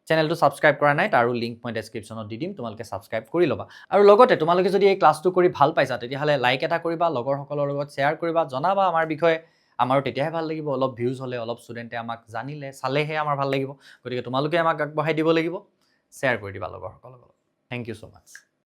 চেনেলটো সাবস্ক্ৰাইব কৰা নাই তাৰো লিংক মই ডেসক্ৰিপচনত দি দিম তোমালোকে সাবস্ক্ৰাইব কৰি লবা আৰু লগতে তোমালোকে যদি এই ক্লাসটো কৰি ভাল পাইছা তেতিয়াহলে লাইক এটা কৰিবা লগৰ সকলৰ লগত শেয়াৰ কৰিবা জনাবা আমাৰ বিষয়ে আমাৰো তেতিয়াহে ভাল লাগিব অলপ ভিউজ হলে অলপ ষ্টুডেন্টে আমাক জানিলে চালেহে আমাৰ ভাল লাগিব গতিকে তোমালোকে আমাক আগবঢ়াই দিব লাগিব শেয়াৰ কৰি দিবা লগৰ সকলৰ লগত থ্যাংক ইউ সো মাচ